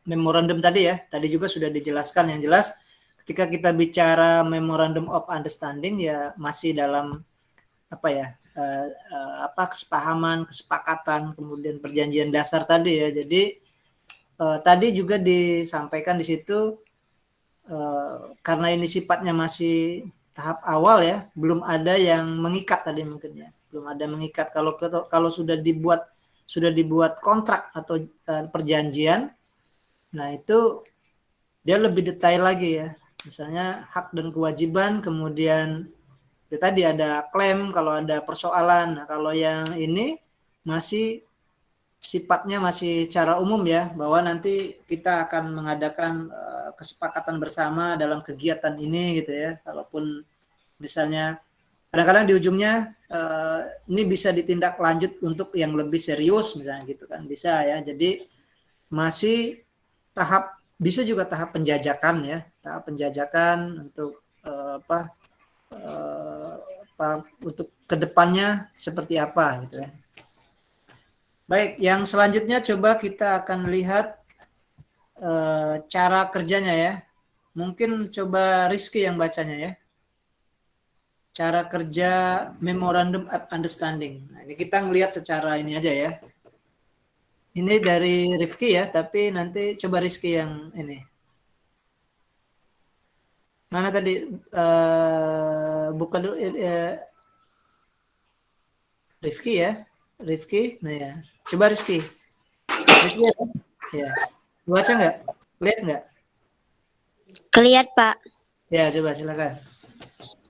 memorandum tadi ya. Tadi juga sudah dijelaskan, yang jelas ketika kita bicara memorandum of understanding ya masih dalam apa ya kesepahaman, kesepakatan, kemudian perjanjian dasar tadi ya. Jadi tadi juga disampaikan di situ karena ini sifatnya masih tahap awal ya, belum ada yang mengikat tadi mungkin ya, belum ada mengikat. Kalau sudah dibuat kontrak atau perjanjian, nah itu dia lebih detail lagi ya, misalnya hak dan kewajiban, kemudian itu tadi ada klaim kalau ada persoalan. Nah, kalau yang ini masih sifatnya masih secara umum ya, bahwa nanti kita akan mengadakan kesepakatan bersama dalam kegiatan ini gitu ya. Kalaupun misalnya kadang-kadang di ujungnya ini bisa ditindak lanjut untuk yang lebih serius misalnya gitu kan, bisa ya. Jadi masih bisa juga tahap penjajakan ya, tahap penjajakan untuk untuk kedepannya seperti apa gitu ya. Baik, yang selanjutnya coba kita akan lihat cara kerjanya ya. Mungkin coba Rizky yang bacanya ya. Cara kerja Memorandum of Understanding. Nah, ini kita ngelihat secara ini aja ya. Ini dari Rifki ya, tapi nanti coba Rizky yang ini. Mana tadi? Buka dulu Rifki ya. Rifki, nah ya. Coba Rizky. Rizky ya. Baca nggak? Lihat nggak? Kelihatan, Pak. Ya, coba silakan.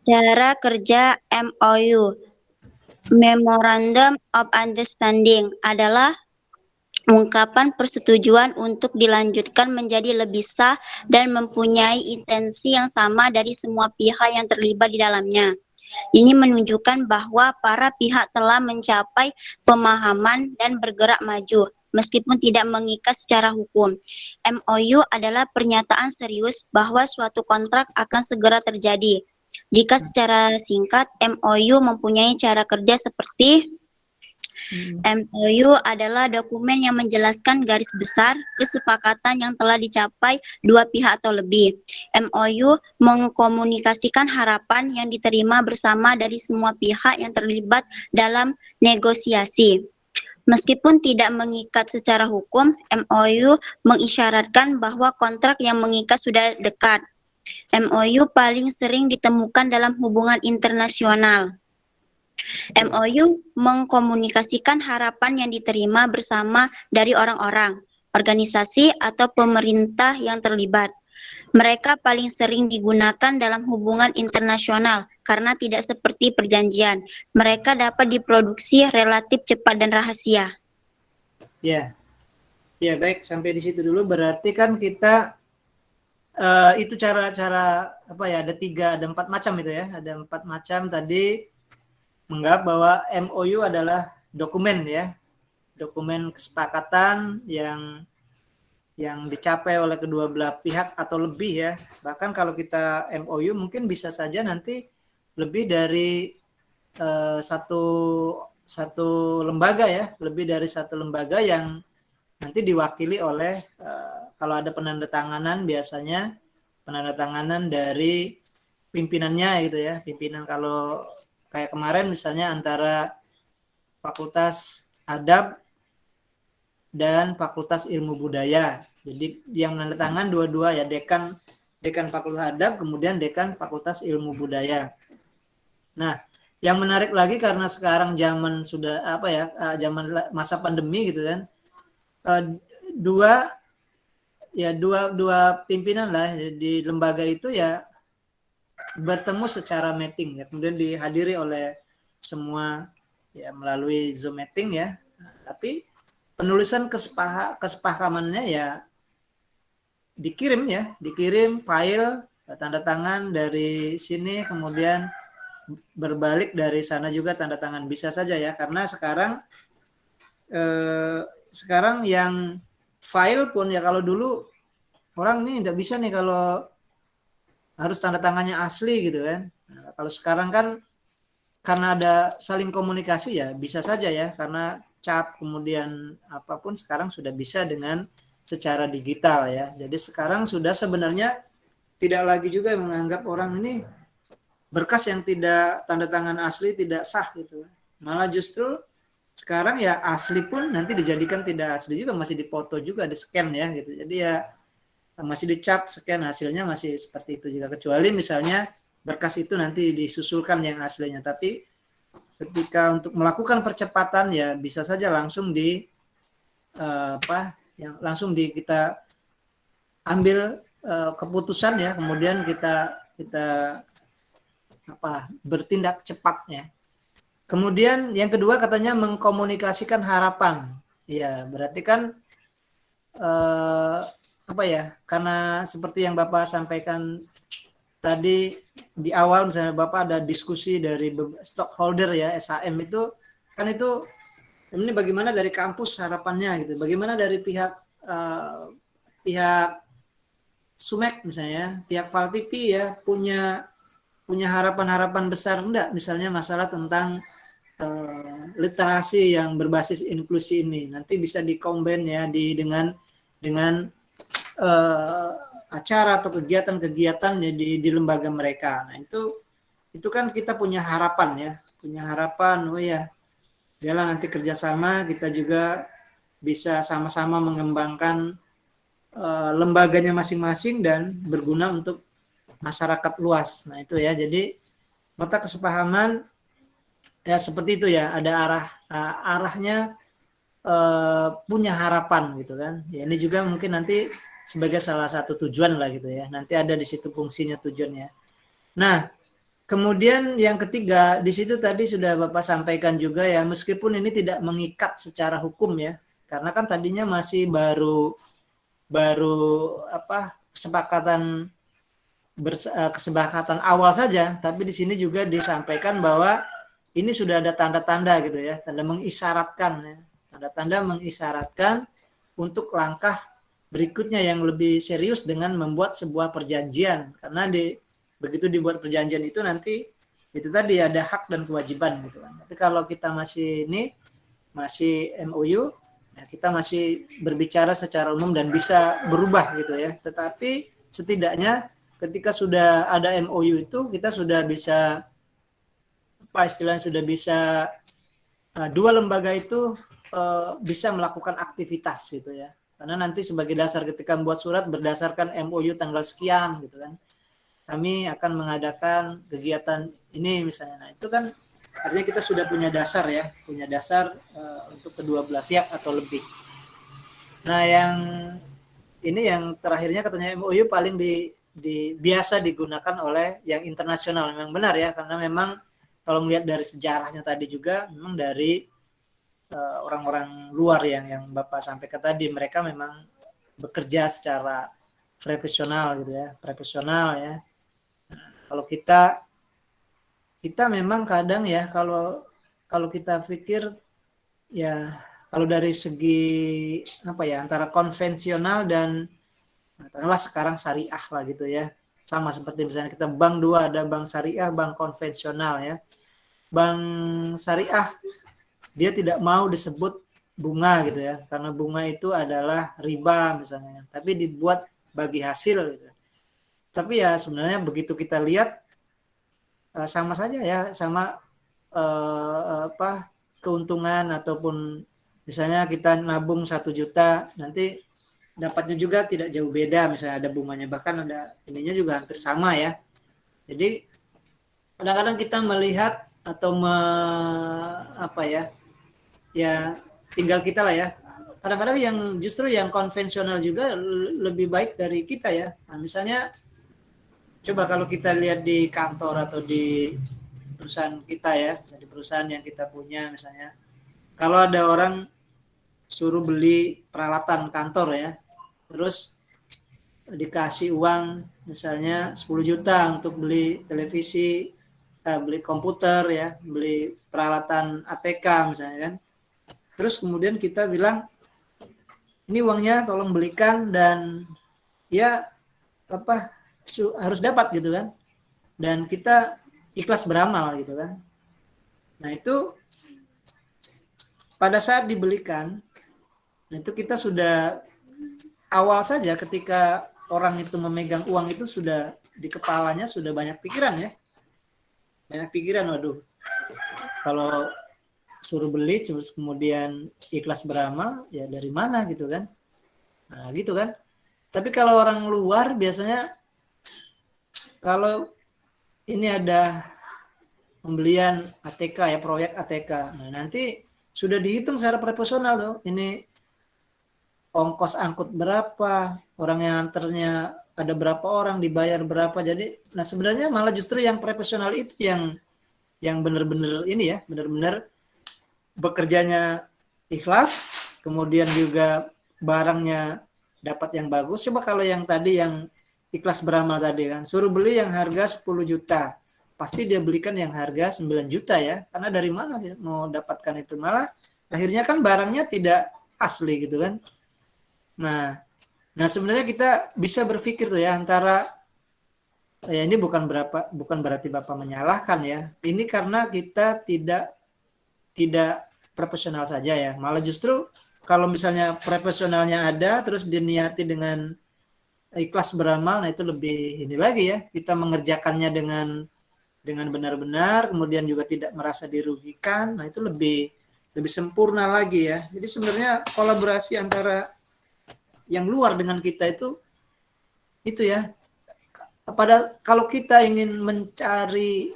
Cara kerja MOU, Memorandum of Understanding, adalah ungkapan persetujuan untuk dilanjutkan menjadi lebih sah dan mempunyai intensi yang sama dari semua pihak yang terlibat di dalamnya. Ini menunjukkan bahwa para pihak telah mencapai pemahaman dan bergerak maju, meskipun tidak mengikat secara hukum. MOU adalah pernyataan serius bahwa suatu kontrak akan segera terjadi. Jika secara singkat, MOU mempunyai cara kerja seperti MOU adalah dokumen yang menjelaskan garis besar kesepakatan yang telah dicapai dua pihak atau lebih. MOU mengkomunikasikan harapan yang diterima bersama dari semua pihak yang terlibat dalam negosiasi. Meskipun tidak mengikat secara hukum, MOU mengisyaratkan bahwa kontrak yang mengikat sudah dekat. MOU paling sering ditemukan dalam hubungan internasional. MOU mengkomunikasikan harapan yang diterima bersama dari orang-orang, organisasi, atau pemerintah yang terlibat. Mereka paling sering digunakan dalam hubungan internasional karena tidak seperti perjanjian. Mereka dapat diproduksi relatif cepat dan rahasia. Ya, ya baik, sampai di situ dulu. Berarti kan kita itu cara-cara apa ya? Ada 4 macam itu ya. Ada 4 macam tadi. Menganggap bahwa MOU adalah dokumen ya, dokumen kesepakatan yang dicapai oleh kedua belah pihak atau lebih ya. Bahkan kalau kita MOU mungkin bisa saja nanti lebih dari satu lembaga ya, lebih dari satu lembaga yang nanti diwakili oleh kalau ada penandatanganan, biasanya penandatanganan dari pimpinannya gitu ya. Pimpinan kalau kayak kemarin misalnya antara Fakultas Adab dan Fakultas Ilmu Budaya. Jadi yang menandatangan dua-dua ya, dekan Fakultas Adab, kemudian dekan Fakultas Ilmu Budaya. Nah, yang menarik lagi karena sekarang zaman sudah zaman masa pandemi gitu kan, dua pimpinan lah di lembaga itu ya bertemu secara mapping ya, kemudian dihadiri oleh semua ya melalui Zoom meeting ya. Tapi penulisan kesepakamannya ya dikirim file tanda tangan dari sini, kemudian berbalik dari sana juga tanda tangan, bisa saja ya, karena sekarang yang file pun ya, kalau dulu orang nih tidak bisa nih kalau harus tanda tangannya asli gitu kan. Nah, kalau sekarang kan karena ada saling komunikasi ya bisa saja ya, karena cap kemudian apapun sekarang sudah bisa dengan secara digital ya. Jadi sekarang sudah sebenarnya tidak lagi juga menganggap orang ini berkas yang tidak tanda tangan asli tidak sah gitu. Malah justru sekarang ya asli pun nanti dijadikan tidak asli juga, masih dipoto juga, di scan ya gitu. Jadi ya masih dicap, scan, hasilnya masih seperti itu juga, kecuali misalnya berkas itu nanti disusulkan yang aslinya. Tapi ketika untuk melakukan percepatan ya bisa saja langsung kita ambil keputusan ya, kemudian kita bertindak cepatnya. Kemudian yang kedua katanya mengkomunikasikan harapan. Ya, berarti kan karena seperti yang Bapak sampaikan tadi di awal, misalnya Bapak ada diskusi dari stockholder ya, SHM itu kan, itu ini bagaimana dari kampus harapannya gitu, bagaimana dari pihak Sumek misalnya, pihak Valtipi ya punya harapan-harapan besar enggak, misalnya masalah tentang literasi yang berbasis inklusi ini nanti bisa dikombin ya dengan acara atau kegiatan-kegiatan di lembaga mereka. Nah, itu kan kita punya harapan, oh ya, biarlah nanti kerjasama kita juga bisa sama-sama mengembangkan lembaganya masing-masing dan berguna untuk masyarakat luas. Nah, itu ya, jadi nota kesepahaman ya seperti itu ya, ada arahnya, punya harapan gitu kan. Ya, ini juga mungkin nanti sebagai salah satu tujuan lah gitu ya. Nanti ada di situ fungsinya, tujuannya. Nah, kemudian yang ketiga di situ tadi sudah Bapak sampaikan juga ya, meskipun ini tidak mengikat secara hukum ya, karena kan tadinya masih baru kesepakatan awal saja, tapi di sini juga disampaikan bahwa ini sudah ada tanda-tanda gitu ya, tanda-tanda mengisyaratkan untuk langkah berikutnya yang lebih serius dengan membuat sebuah perjanjian, karena begitu dibuat perjanjian itu nanti itu tadi ada hak dan kewajiban gitu kan. Tapi kalau kita masih MOU, ya kita masih berbicara secara umum dan bisa berubah gitu ya. Tetapi setidaknya ketika sudah ada MOU itu kita sudah bisa sudah bisa dua lembaga itu bisa melakukan aktivitas gitu ya. Karena nanti sebagai dasar ketika membuat surat berdasarkan MOU tanggal sekian gitu kan, kami akan mengadakan kegiatan ini misalnya. Nah, itu kan artinya kita sudah punya dasar untuk kedua belah pihak atau lebih. Nah, yang terakhirnya katanya MOU paling biasa digunakan oleh yang internasional. Memang benar ya, karena memang kalau melihat dari sejarahnya tadi juga, memang dari orang-orang luar yang Bapak sampaikan tadi, mereka memang bekerja secara profesional gitu ya, Nah, kalau kita memang kadang ya, kalau kita pikir ya, kalau dari segi antara konvensional dan katakanlah sekarang syariah lah gitu ya, sama seperti misalnya kita bank dua, ada bank syariah, bank konvensional ya. Bank syariah dia tidak mau disebut bunga gitu ya, karena bunga itu adalah riba misalnya, tapi dibuat bagi hasil gitu. Tapi ya sebenarnya begitu kita lihat sama saja ya, sama keuntungan, ataupun misalnya kita nabung 1 juta nanti dapatnya juga tidak jauh beda, misalnya ada bunganya, bahkan ada ininya juga hampir sama ya. Jadi kadang-kadang kita melihat atau tinggal kita lah ya. Kadang-kadang yang justru yang konvensional juga lebih baik dari kita ya. Nah, misalnya Coba kalau kita lihat di kantor atau di perusahaan kita ya, misalnya di perusahaan yang kita punya misalnya, kalau ada orang suruh beli peralatan kantor ya, terus dikasih uang misalnya 10 juta untuk beli televisi, beli komputer ya, beli peralatan ATK misalnya kan. Terus kemudian kita bilang, ini uangnya tolong belikan dan ya apa harus dapat gitu kan. Dan kita ikhlas beramal gitu kan. Nah itu pada saat dibelikan, itu kita sudah awal saja ketika orang itu memegang uang itu sudah di kepalanya sudah banyak pikiran ya. Banyak pikiran, waduh. Kalau suruh beli terus kemudian ikhlas beramal, ya dari mana gitu kan. Nah gitu kan. Tapi kalau orang luar biasanya kalau ini ada pembelian ATK ya, proyek ATK. Nah nanti sudah dihitung secara proporsional tuh. Ini ongkos angkut berapa, orang yang antarnya ada berapa orang, dibayar berapa. Jadi, nah sebenarnya malah justru yang profesional itu yang benar-benar ini ya, benar-benar bekerjanya ikhlas, kemudian juga barangnya dapat yang bagus. Coba kalau yang tadi yang ikhlas beramal tadi kan, suruh beli yang harga 10 juta. Pasti dia belikan yang harga 9 juta ya. Karena dari mana sih mau dapatkan itu? Malah akhirnya kan barangnya tidak asli gitu kan. Nah sebenarnya kita bisa berpikir tuh ya antara ya ini bukan berarti Bapak menyalahkan ya. Ini karena kita tidak profesional saja ya. Malah justru kalau misalnya profesionalnya ada terus diniati dengan ikhlas beramal, nah itu lebih ini lagi ya. Kita mengerjakannya dengan benar-benar, kemudian juga tidak merasa dirugikan. Nah itu lebih sempurna lagi ya. Jadi sebenarnya kolaborasi antara yang luar dengan kita itu ya. Kalau kita ingin mencari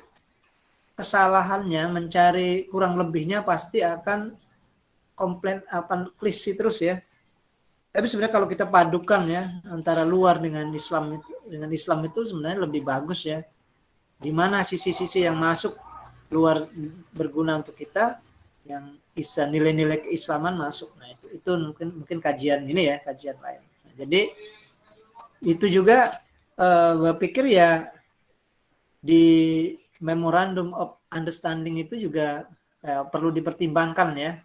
kesalahannya, mencari kurang lebihnya pasti akan komplain, akan klise terus ya. Tapi sebenarnya kalau kita padukan ya antara luar dengan Islam itu sebenarnya lebih bagus ya. Di mana sisi-sisi yang masuk luar berguna untuk kita, yang bisa nilai-nilai keislaman masuk. Nah, itu mungkin kajian ini ya, kajian lain. Nah, jadi itu juga gue pikir ya di Memorandum of Understanding itu juga perlu dipertimbangkan ya.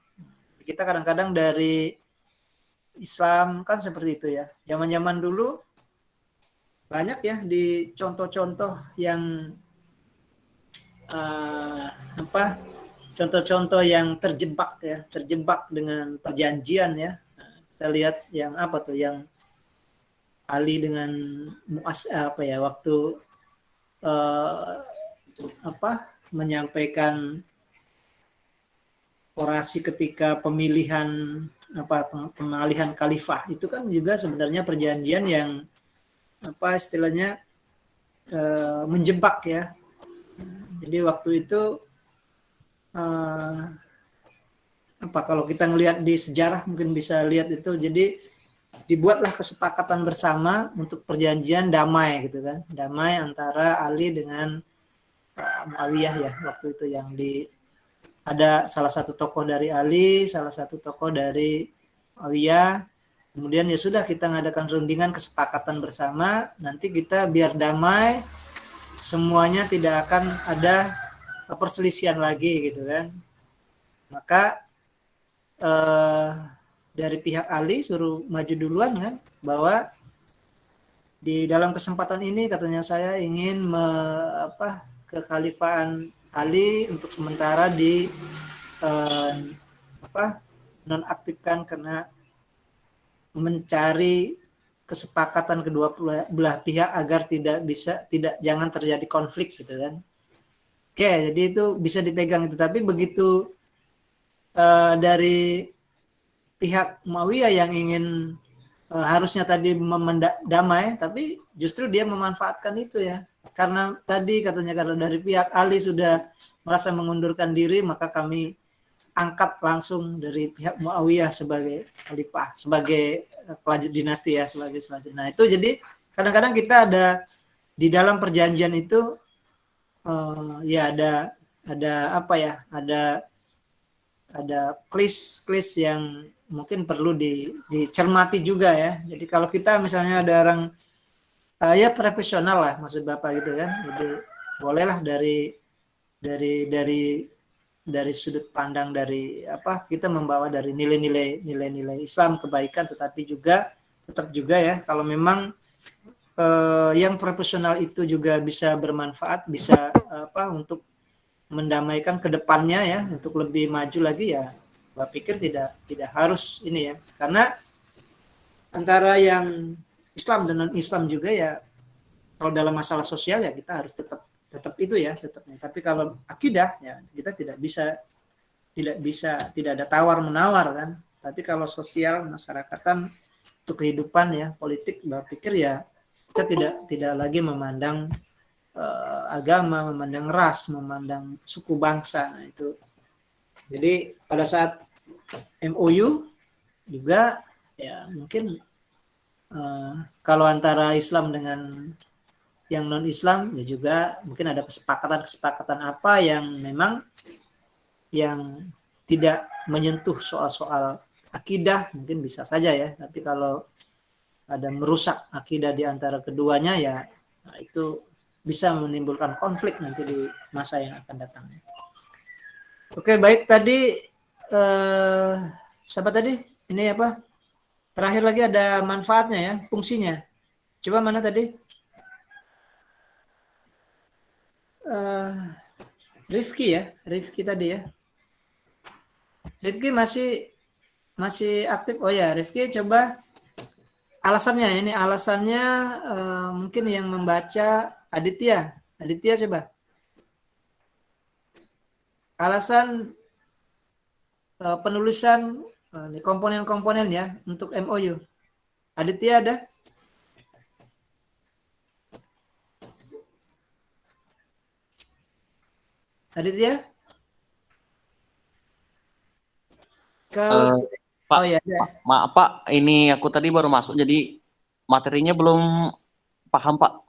Kita kadang-kadang dari Islam kan seperti itu ya. Zaman-zaman dulu banyak ya di contoh-contoh yang contoh-contoh yang terjebak dengan perjanjian ya. Nah, kita lihat yang apa tuh, yang Ali dengan Mu'az waktu menyampaikan orasi ketika pengalihan khalifah, itu kan juga sebenarnya perjanjian yang istilahnya menjebak ya. Jadi waktu itu kalau kita ngelihat di sejarah mungkin bisa lihat itu, jadi dibuatlah kesepakatan bersama untuk perjanjian damai gitu kan, damai antara Ali dengan Muawiyah ya waktu itu, yang ada salah satu tokoh dari Ali, salah satu tokoh dari Muawiyah. Kemudian ya sudah, kita ngadakan rundingan kesepakatan bersama, nanti kita biar damai, semuanya tidak akan ada perselisihan lagi gitu kan. Maka dari pihak Ali suruh maju duluan kan, bahwa di dalam kesempatan ini katanya saya ingin kekhalifahan Ali untuk sementara di nonaktifkan karena mencari kesepakatan kedua belah pihak agar jangan terjadi konflik gitu kan. Oke, jadi itu bisa dipegang itu. Tapi begitu dari pihak Muawiyah yang ingin harusnya tadi damai, tapi justru dia memanfaatkan itu ya. Karena tadi katanya kalau dari pihak Ali sudah merasa mengundurkan diri, maka kami angkat langsung dari pihak Muawiyah sebagai khalifah, sebagai pelanjut dinasti ya, sebagai selanjutnya. Nah itu jadi kadang-kadang kita ada di dalam perjanjian itu ya ada apa ya, ada klis yang mungkin perlu dicermati juga ya. Jadi kalau kita misalnya ada orang ya profesional lah maksud Bapak gitu kan. Jadi bolehlah dari sudut pandang dari apa, kita membawa dari nilai-nilai Islam, kebaikan, tetapi juga tetap juga ya kalau memang yang profesional itu juga bisa bermanfaat, bisa apa untuk mendamaikan ke depannya ya, untuk lebih maju lagi ya, saya pikir tidak harus ini ya, karena antara yang Islam dan non Islam juga ya, kalau dalam masalah sosial ya kita harus tetap itu ya, tetapnya. Tapi kalau akidah ya kita tidak ada tawar menawar kan. Tapi kalau sosial masyarakatan untuk kehidupan ya politik, saya pikir ya kita tidak lagi memandang agama, memandang ras, memandang suku bangsa. Nah, itu. Jadi pada saat MOU juga ya mungkin kalau antara Islam dengan yang non Islam ya juga mungkin ada kesepakatan apa yang memang yang tidak menyentuh soal-soal akidah, mungkin bisa saja ya. Tapi kalau ada merusak akidah di antara keduanya ya, nah itu bisa menimbulkan konflik nanti di masa yang akan datang. Oke, baik, tadi siapa tadi? Ini apa? Terakhir lagi ada manfaatnya ya, fungsinya. Coba mana tadi? Rifki tadi ya. Rifki masih aktif. Oh ya, Rifki coba alasannya. Ini alasannya mungkin yang membaca Aditya coba. Alasan penulisan komponen-komponen ya untuk MOU. Aditya ada? Aditya? Kalau Pak, oh ya, maaf Pak, ini aku tadi baru masuk jadi materinya belum paham Pak.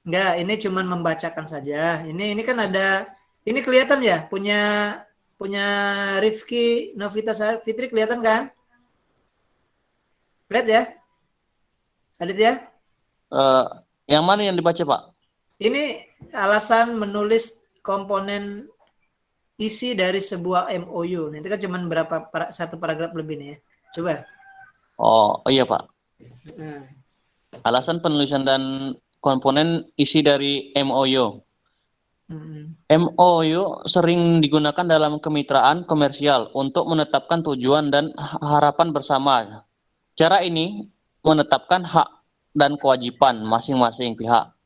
enggak, ini cuman membacakan saja. Ini kan ada, ini kelihatan ya punya Rifki Novita Fitri, kelihatan kan? Lihat ya, Aditya. Yang mana yang dibaca Pak? Ini alasan menulis komponen isi dari sebuah MOU. Nanti kan cuma satu paragraf lebih nih ya. Coba. Oh iya Pak. Nah. Alasan penulisan dan komponen isi dari MOU. MOU sering digunakan dalam kemitraan komersial untuk menetapkan tujuan dan harapan bersama. Cara ini menetapkan hak dan kewajiban masing-masing pihak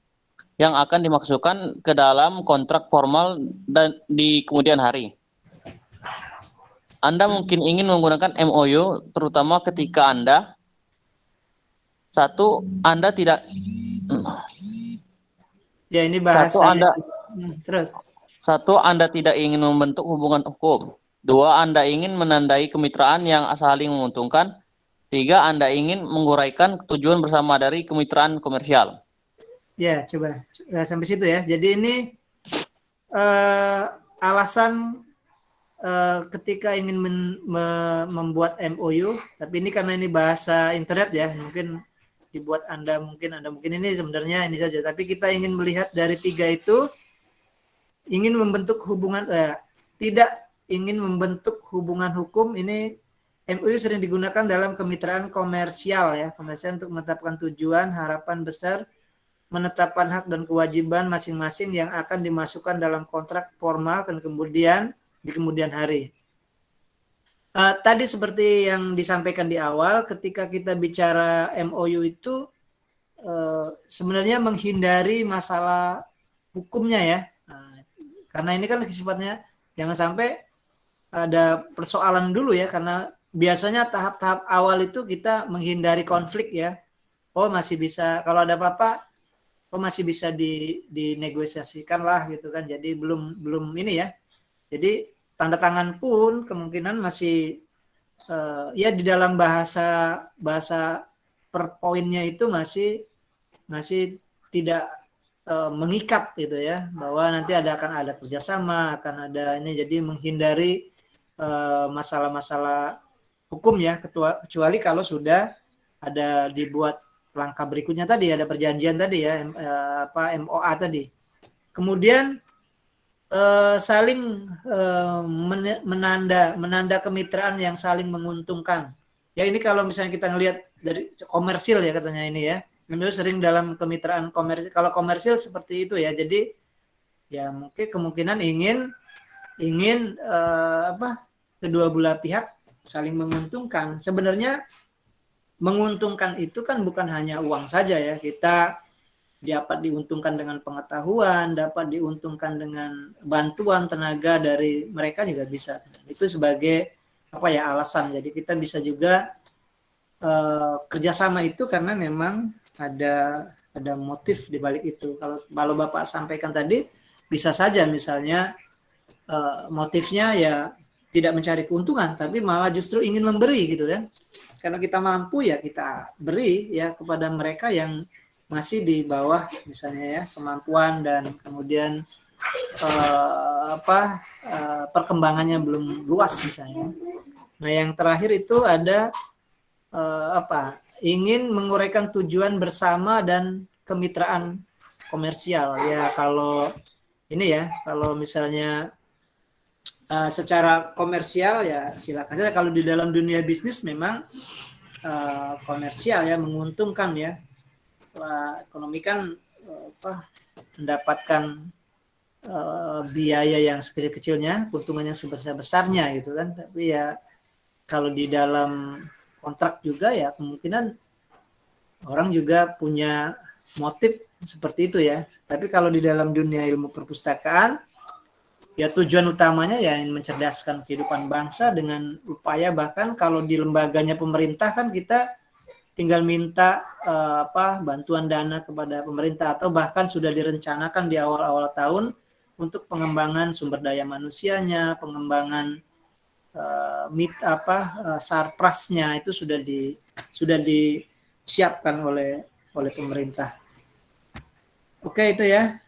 yang akan dimasukkan ke dalam kontrak formal dan di kemudian hari. Anda mungkin ingin menggunakan MOU terutama ketika Anda tidak ya ini bahasa terus. Satu, Anda tidak ingin membentuk hubungan hukum. Dua, Anda ingin menandai kemitraan yang saling menguntungkan. Tiga, Anda ingin menguraikan tujuan bersama dari kemitraan komersial. Ya, coba sampai situ ya. Jadi ini alasan ketika ingin membuat MOU, tapi ini karena ini bahasa internet ya, mungkin dibuat Anda mungkin ini sebenarnya ini saja. Tapi kita ingin melihat dari tiga itu, ingin membentuk hubungan, tidak ingin membentuk hubungan hukum. Ini MOU sering digunakan dalam kemitraan komersial ya, komersial untuk menetapkan tujuan, harapan besar, menetapkan hak dan kewajiban masing-masing yang akan dimasukkan dalam kontrak formal dan di kemudian hari. Tadi seperti yang disampaikan di awal, ketika kita bicara MOU itu sebenarnya menghindari masalah hukumnya ya. Karena ini kan sifatnya jangan sampai ada persoalan dulu ya, karena biasanya tahap-tahap awal itu kita menghindari konflik ya. Oh masih bisa, kalau ada apa-apa masih bisa dinegosiasikan lah gitu kan. Jadi belum ini ya. Jadi tanda tangan pun kemungkinan masih ya di dalam bahasa per poinnya itu masih tidak mengikat gitu ya, bahwa nanti akan ada kerjasama, akan ada ini, jadi menghindari masalah-masalah hukum ya, kecuali kalau sudah ada dibuat langkah berikutnya tadi, ada perjanjian tadi ya, MOA tadi. Kemudian saling menanda kemitraan yang saling menguntungkan. Ya ini kalau misalnya kita ngelihat dari komersil ya katanya ini ya. Itu sering dalam kemitraan komersil. Kalau komersil seperti itu ya. Jadi ya mungkin kemungkinan ingin kedua belah pihak saling menguntungkan. Sebenarnya menguntungkan itu kan bukan hanya uang saja ya. Kita dapat diuntungkan dengan pengetahuan, dapat diuntungkan dengan bantuan tenaga dari mereka juga bisa. Itu sebagai alasan. Jadi kita bisa juga kerjasama itu karena memang ada motif di balik itu. Kalau Bapak sampaikan tadi, bisa saja misalnya motifnya ya tidak mencari keuntungan, tapi malah justru ingin memberi gitu kan. Karena kita mampu ya kita beri ya kepada mereka yang masih di bawah misalnya ya kemampuan dan kemudian perkembangannya belum luas misalnya. Nah yang terakhir itu ada ingin menguraikan tujuan bersama dan kemitraan komersial ya. Kalau ini ya, kalau misalnya secara komersial ya silakan saja. Kalau di dalam dunia bisnis memang komersial ya menguntungkan ya. Ekonomi kan mendapatkan biaya yang sekecil-kecilnya, keuntungannya sebesar-besarnya gitu kan. Tapi ya kalau di dalam kontrak juga ya kemungkinan orang juga punya motif seperti itu ya. Tapi kalau di dalam dunia ilmu perpustakaan ya tujuan utamanya ya mencerdaskan kehidupan bangsa dengan upaya, bahkan kalau di lembaganya pemerintah kan kita tinggal minta bantuan dana kepada pemerintah, atau bahkan sudah direncanakan di awal-awal tahun untuk pengembangan sumber daya manusianya, pengembangan sarprasnya itu sudah disiapkan oleh pemerintah. Oke itu ya.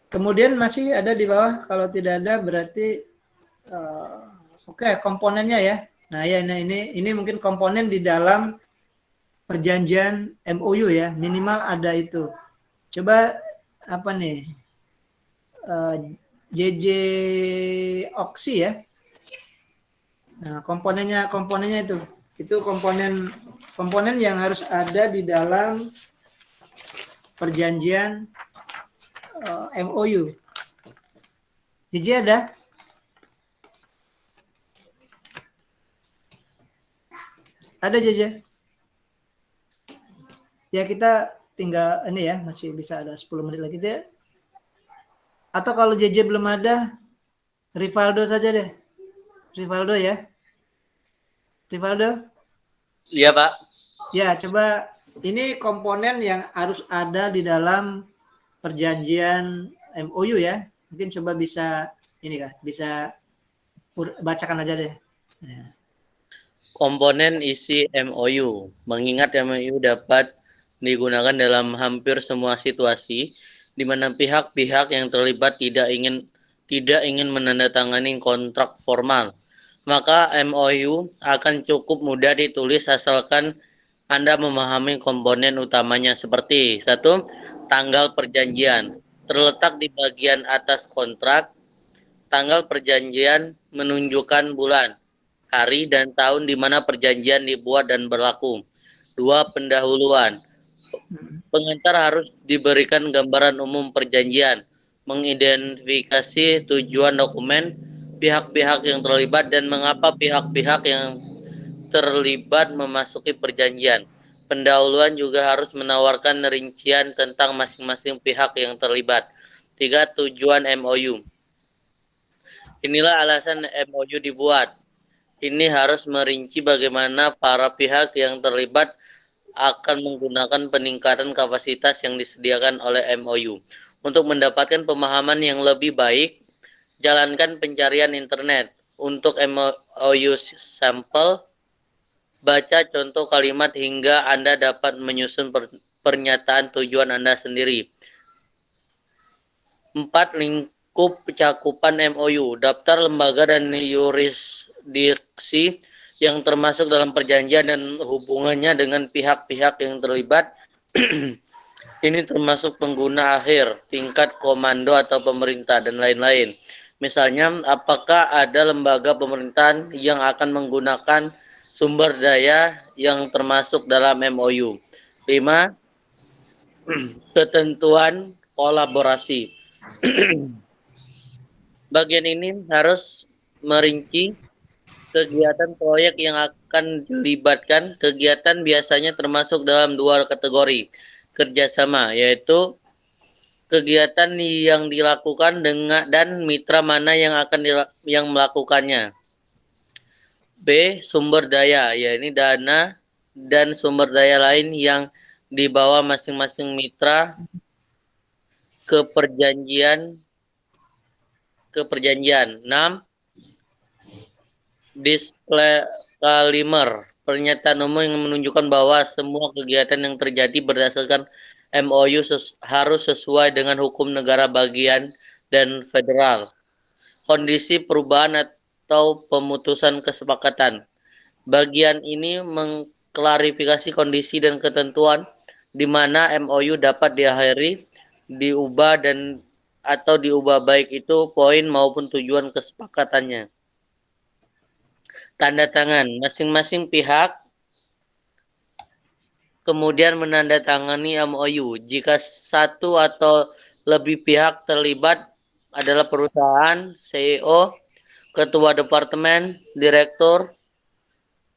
Kemudian masih ada di bawah, kalau tidak ada berarti komponennya ya. Nah ya ini mungkin komponen di dalam perjanjian MOU ya, minimal ada itu. Coba JJ Oksi ya. Nah, komponennya itu komponen yang harus ada di dalam perjanjian MOU. JJ ada? Ada JJ? Ya kita tinggal ini ya, masih bisa ada 10 menit lagi deh. Atau kalau JJ belum ada, Rivaldo saja deh. Rivaldo ya. Rivaldo? Iya, Pak. Ya, coba ini komponen yang harus ada di dalam perjanjian MOU ya. Mungkin coba bisa bacakan aja deh. Ya. Komponen isi MOU. Mengingat MOU dapat digunakan dalam hampir semua situasi di mana pihak-pihak yang terlibat tidak ingin menandatangani kontrak formal. Maka MOU akan cukup mudah ditulis asalkan Anda memahami komponen utamanya seperti 1. Tanggal perjanjian. Terletak di bagian atas kontrak, tanggal perjanjian menunjukkan bulan, hari, dan tahun di mana perjanjian dibuat dan berlaku. 2. Pendahuluan. Pengantar harus diberikan gambaran umum perjanjian, mengidentifikasi tujuan dokumen, pihak-pihak yang terlibat, dan mengapa pihak-pihak yang terlibat memasuki perjanjian. Pendahuluan juga harus menawarkan rincian tentang masing-masing pihak yang terlibat. 3. Tujuan MOU. Inilah alasan MOU dibuat. Ini harus merinci bagaimana para pihak yang terlibat akan menggunakan peningkatan kapasitas yang disediakan oleh MOU. Untuk mendapatkan pemahaman yang lebih baik, jalankan pencarian internet. Untuk MOU sampel, baca contoh kalimat hingga Anda dapat menyusun pernyataan tujuan Anda sendiri. 4. Lingkup cakupan MOU, daftar lembaga dan yurisdiksi yang termasuk dalam perjanjian dan hubungannya dengan pihak-pihak yang terlibat. Ini termasuk pengguna akhir, tingkat komando atau pemerintah, dan lain-lain. Misalnya, apakah ada lembaga pemerintahan yang akan menggunakan sumber daya yang termasuk dalam MOU. 5. Ketentuan kolaborasi. Bagian ini harus merinci kegiatan proyek yang akan dilibatkan. Kegiatan biasanya termasuk dalam 2 kategori kerjasama, yaitu kegiatan yang dilakukan dengan dan mitra mana yang akan yang melakukannya. B. Sumber daya, yaitu dana dan sumber daya lain yang dibawa masing-masing mitra ke perjanjian. 6. Disclaimer, pernyataan umum yang menunjukkan bahwa semua kegiatan yang terjadi berdasarkan MOU harus sesuai dengan hukum negara bagian dan federal. Kondisi perubahan atau pemutusan kesepakatan. Bagian ini mengklarifikasi kondisi dan ketentuan di mana MOU dapat diakhiri, diubah atau diubah baik itu poin maupun tujuan kesepakatannya. Tanda tangan, masing-masing pihak kemudian menandatangani MOU. Jika satu atau lebih pihak terlibat adalah perusahaan, CEO, ketua departemen, direktur,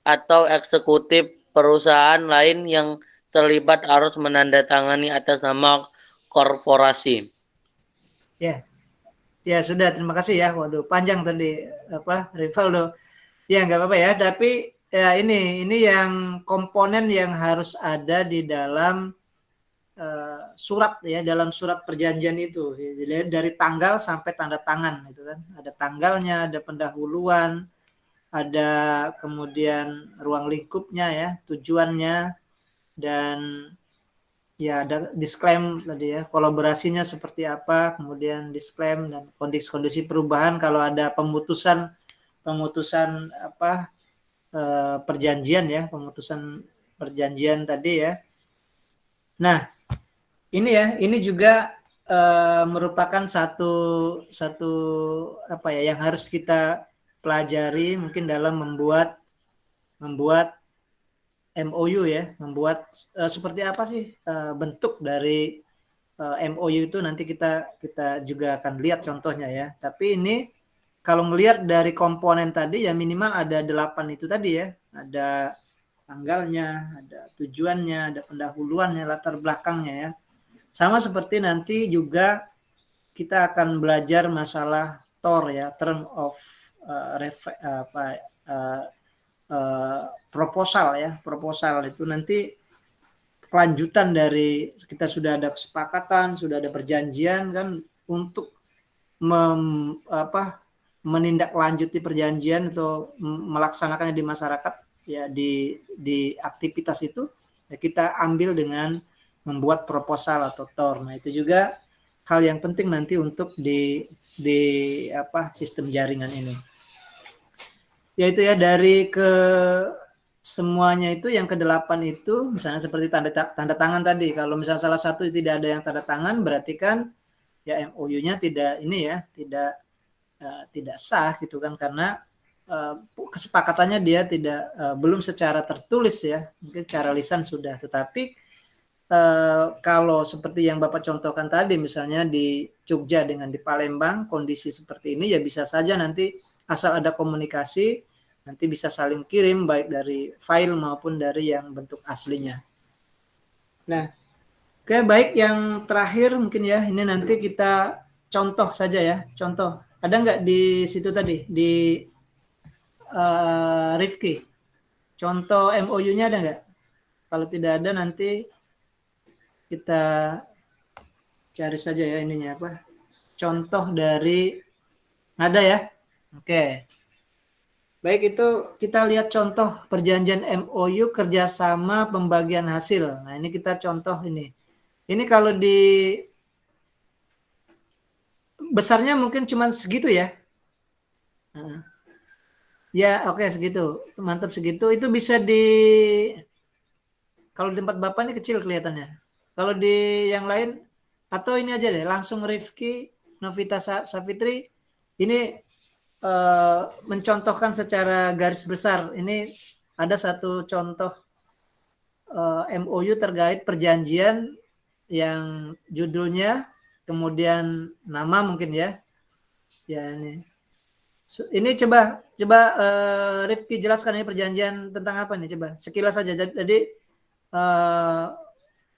atau eksekutif perusahaan lain yang terlibat harus menandatangani atas nama korporasi. Ya sudah, terima kasih ya. Waduh, panjang tadi Rivaldo. Ya nggak apa-apa ya, tapi ya ini yang komponen yang harus ada di dalam surat ya, dalam surat perjanjian itu. Jadi dari tanggal sampai tanda tangan itu kan. Ada tanggalnya, ada pendahuluan, ada kemudian ruang lingkupnya ya, tujuannya, dan ya ada disclaim tadi ya, kolaborasinya seperti apa, kemudian disclaim dan kondisi-kondisi perubahan kalau ada pemutusan perjanjian ya, pemutusan perjanjian tadi ya. Nah, ini juga merupakan satu yang harus kita pelajari mungkin dalam membuat MOU ya, membuat seperti apa sih bentuk dari MOU itu, nanti kita juga akan lihat contohnya ya. Tapi ini kalau melihat dari komponen tadi ya minimal ada 8 itu tadi ya. Ada tanggalnya, ada tujuannya, ada pendahuluannya, latar belakangnya ya. Sama seperti nanti juga kita akan belajar masalah TOR ya, Term of proposal ya. Proposal itu nanti kelanjutan dari kita sudah ada kesepakatan, sudah ada perjanjian kan, untuk menindaklanjuti perjanjian atau melaksanakannya di masyarakat ya, di aktivitas itu ya, kita ambil dengan membuat proposal atau TOR. Nah, itu juga hal yang penting nanti untuk di sistem jaringan ini. Yaitu ya, dari ke semuanya itu yang ke-8 itu misalnya seperti tanda tangan tadi. Kalau misalnya salah satu tidak ada yang tanda tangan, berarti kan ya MOU-nya tidak sah gitu kan, karena kesepakatannya dia belum secara tertulis ya, mungkin secara lisan sudah, tetapi kalau seperti yang Bapak contohkan tadi, misalnya di Jogja dengan di Palembang, kondisi seperti ini ya bisa saja nanti asal ada komunikasi, nanti bisa saling kirim baik dari file maupun dari yang bentuk aslinya. Nah, oke, baik, yang terakhir mungkin ya, ini nanti kita contoh saja ya, contoh. Ada nggak di situ tadi, di Rifki? Contoh MOU-nya ada nggak? Kalau tidak ada nanti kita cari saja ya ininya contoh dari, ada ya? Oke. Baik, itu kita lihat contoh perjanjian MOU kerjasama pembagian hasil. Nah, ini kita contoh ini. Ini kalau di besarnya mungkin cuma segitu ya. Nah, ya, oke segitu. Mantap segitu. Itu bisa kalau di tempat Bapak ini kecil kelihatannya. Kalau di yang lain atau ini aja deh, langsung Rifki Novita Safitri ini mencontohkan secara garis besar. Ini ada satu contoh MOU terkait perjanjian yang judulnya, kemudian nama mungkin ya. Ya ini. Ini coba Rifki jelaskan ini perjanjian tentang apa nih, coba sekilas saja. Jadi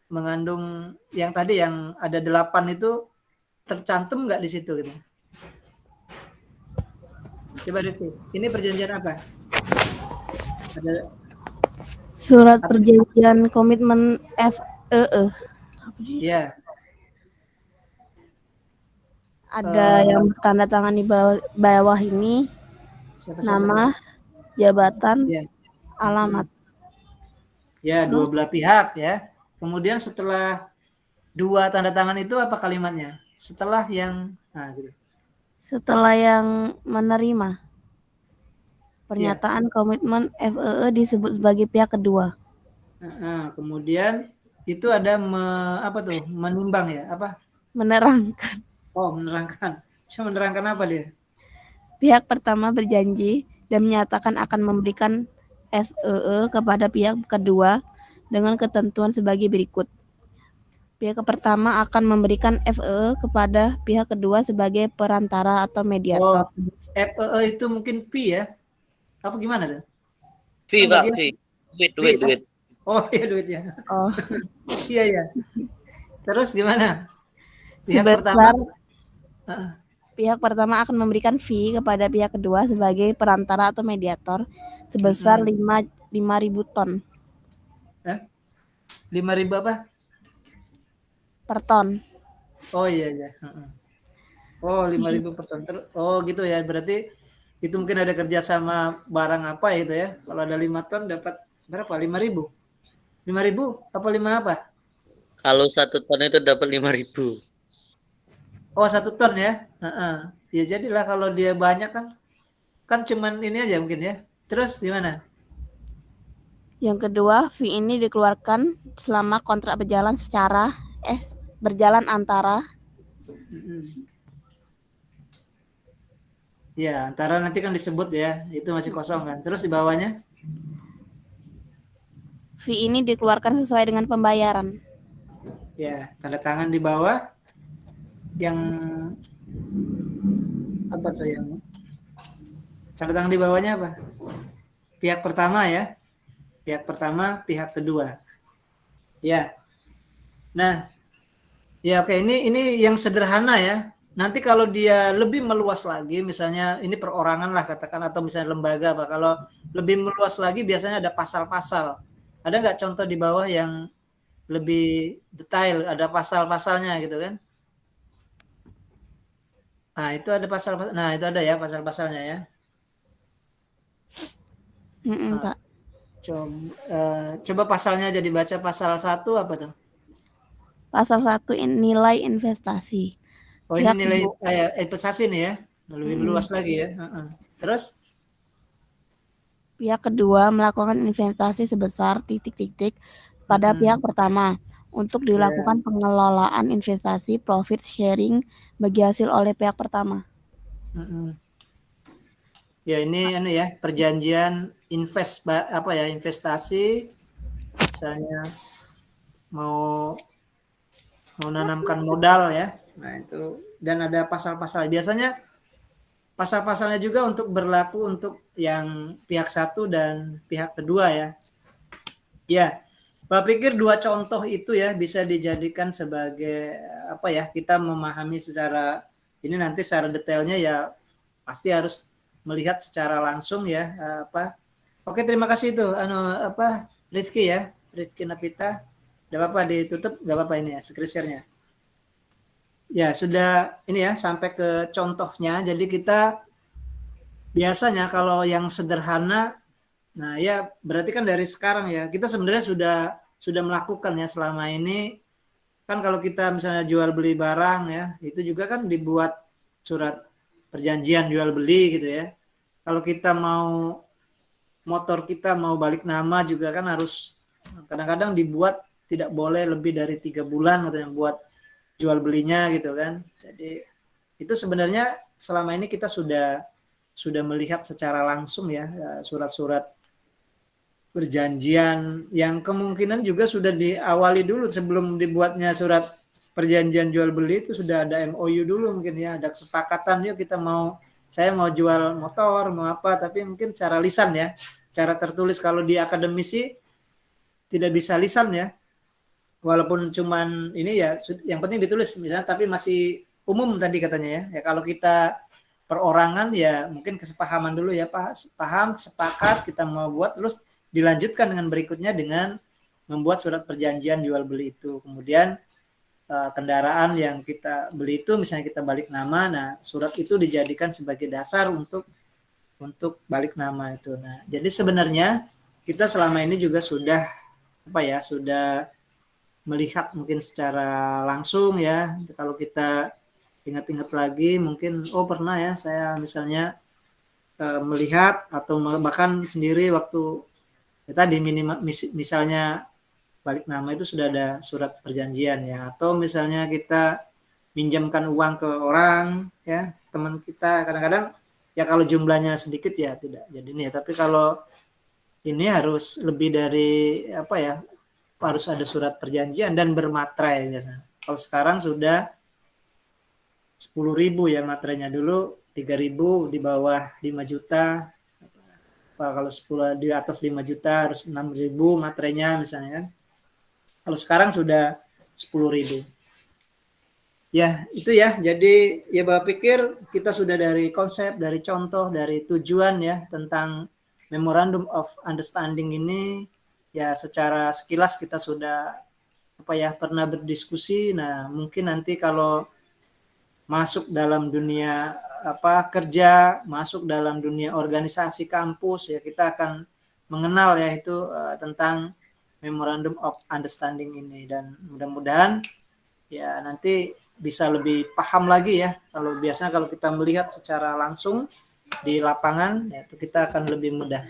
mengandung yang tadi yang ada 8 itu tercantum nggak di situ gitu. Coba Rifki, ini perjanjian apa? Ada Surat perjanjian komitmen FEE. ya. Ada yang bertanda tangan di bawah ini, Siapa nama, jabatan, ya. alamat. Ya, dua belah pihak ya. Kemudian setelah 2 tanda tangan itu apa kalimatnya? Setelah yang gitu. Setelah yang menerima pernyataan komitmen FEE disebut sebagai pihak kedua. Kemudian itu ada menimbang ya, apa? Menerangkan. Oh, menerangkan. Cuma menerangkan apa dia? Pihak pertama berjanji dan menyatakan akan memberikan FEE kepada pihak kedua dengan ketentuan sebagai berikut. Pihak pertama akan memberikan FEE kepada pihak kedua sebagai perantara atau mediator. FEE itu mungkin P ya? Apa gimana tuh? Fee, Pak, fee. Duit. Oh iya, duit ya. Oh. Iya. Terus gimana? Pihak pertama akan memberikan fee kepada pihak kedua sebagai perantara atau mediator sebesar 5.000 ton. 5.000 apa? Per ton. Oh iya. Oh 5.000 per ton. Oh gitu ya. Berarti itu mungkin ada kerjasama barang apa itu ya? Kalau ada 5 ton dapat berapa? 5.000? 5.000 apa 5 apa? Kalau 1 ton itu dapat 5.000. Oh 1 ton ya? Ya jadilah kalau dia banyak kan cuman ini aja mungkin ya. Terus gimana? Yang kedua, fee ini dikeluarkan selama kontrak berjalan antara ya, antara nanti kan disebut ya, itu masih kosong kan. Terus di bawahnya? Fee ini dikeluarkan sesuai dengan pembayaran. Ya, tanda tangan di bawah yang apa tuh yang tanda tangan di bawahnya apa? Pihak pertama ya. Pihak pertama, pihak kedua. Ya. Nah, ya oke, ini yang sederhana ya. Nanti kalau dia lebih meluas lagi, misalnya ini perorangan lah katakan, atau misalnya lembaga, Pak. Kalau lebih meluas lagi biasanya ada pasal-pasal. Ada nggak contoh di bawah yang lebih detail, ada pasal-pasalnya gitu kan? Nah, itu ada itu ada ya pasal-pasalnya ya. Pak. Coba pasalnya aja dibaca. Pasal 1 apa tuh? Pasal 1 nilai investasi. Oh, ini nilai investasi nih ya. Lebih luas lagi ya. Terus? Pihak kedua melakukan investasi sebesar ... pada pihak pertama untuk dilakukan pengelolaan investasi profit sharing bagi hasil oleh pihak pertama. Ya ini ya perjanjian investasi, misalnya mau menanamkan modal ya. Nah itu, dan ada pasal-pasal. Biasanya pasal-pasalnya juga untuk berlaku untuk yang pihak satu dan pihak kedua ya. Ya, Pak pikir 2 contoh itu ya bisa dijadikan sebagai apa ya, kita memahami secara ini, nanti secara detailnya ya pasti harus melihat secara langsung ya Oke, terima kasih itu Rifki ya, Rifki Napita. Enggak apa-apa ditutup, enggak apa-apa ini ya screen share-nya. Ya, sudah ini ya sampai ke contohnya. Jadi kita biasanya kalau yang sederhana, nah ya berarti kan dari sekarang ya kita sebenarnya sudah melakukan ya selama ini. Kan kalau kita misalnya jual beli barang ya, itu juga kan dibuat surat perjanjian jual beli gitu ya. Kalau kita mau motor kita mau balik nama juga kan harus kadang-kadang dibuat tidak boleh lebih dari 3 bulan katanya buat jual belinya gitu kan. Jadi itu sebenarnya selama ini kita sudah melihat secara langsung ya surat-surat perjanjian yang kemungkinan juga sudah diawali dulu sebelum dibuatnya surat perjanjian jual beli itu sudah ada MOU dulu mungkin ya, ada kesepakatan yuk saya mau jual motor mau apa, tapi mungkin secara lisan ya, cara tertulis. Kalau di akademisi tidak bisa lisan ya, walaupun cuman ini ya yang penting ditulis misalnya, tapi masih umum tadi katanya ya. Ya kalau kita perorangan ya mungkin kesepahaman dulu ya, paham sepakat kita mau buat, terus dilanjutkan dengan berikutnya dengan membuat surat perjanjian jual beli itu. Kemudian kendaraan yang kita beli itu misalnya kita balik nama, nah surat itu dijadikan sebagai dasar untuk balik nama itu. Nah, jadi sebenarnya kita selama ini juga sudah melihat mungkin secara langsung ya. Kalau kita ingat-ingat lagi mungkin pernah ya saya misalnya melihat atau bahkan sendiri waktu tadi misalnya balik nama itu sudah ada surat perjanjian ya, atau misalnya kita minjamkan uang ke orang ya, teman kita, kadang-kadang ya kalau jumlahnya sedikit ya tidak jadi nih, tapi kalau ini harus lebih dari harus ada surat perjanjian dan bermaterai biasanya. Kalau sekarang sudah 10.000 ya materainya, dulu 3.000, di bawah 5 juta. Kalau 10 di atas 5 juta harus 6.000 materainya misalnya kan. Kalau sekarang sudah 10.000. Ya, itu ya. Jadi ya Bapak pikir kita sudah dari konsep, dari contoh, dari tujuan ya tentang Memorandum of Understanding ini ya secara sekilas kita sudah pernah berdiskusi. Nah, mungkin nanti kalau masuk dalam dunia kerja, masuk dalam dunia organisasi kampus ya kita akan mengenal ya itu tentang Memorandum of Understanding ini, dan mudah-mudahan ya nanti bisa lebih paham lagi ya. Kalau biasanya kalau kita melihat secara langsung di lapangan ya itu kita akan lebih mudah.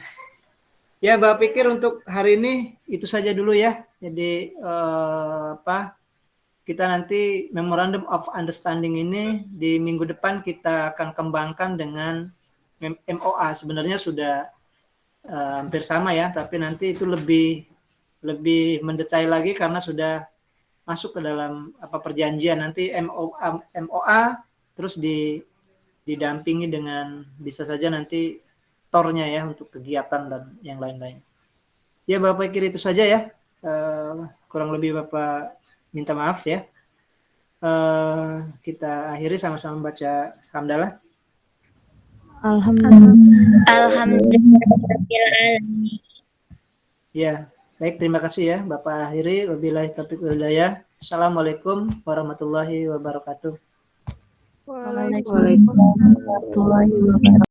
Ya Bapak pikir untuk hari ini itu saja dulu ya. Jadi kita nanti Memorandum of Understanding ini di minggu depan kita akan kembangkan dengan MOA. Sebenarnya sudah hampir sama ya, tapi nanti itu lebih mendetail lagi karena sudah masuk ke dalam perjanjian. Nanti MOA terus didampingi dengan bisa saja nanti tornya ya untuk kegiatan dan yang lain-lain. Ya Bapak pikir itu saja ya. Kurang lebih Bapak minta maaf ya. Kita akhiri sama-sama baca hamdalah. Alhamdulillah. Ya, baik, terima kasih ya Bapak akhiri. Wabillahi taufiq wal hidayah. Assalamualaikum warahmatullahi wabarakatuh. Waalaikumsalam warahmatullahi wabarakatuh.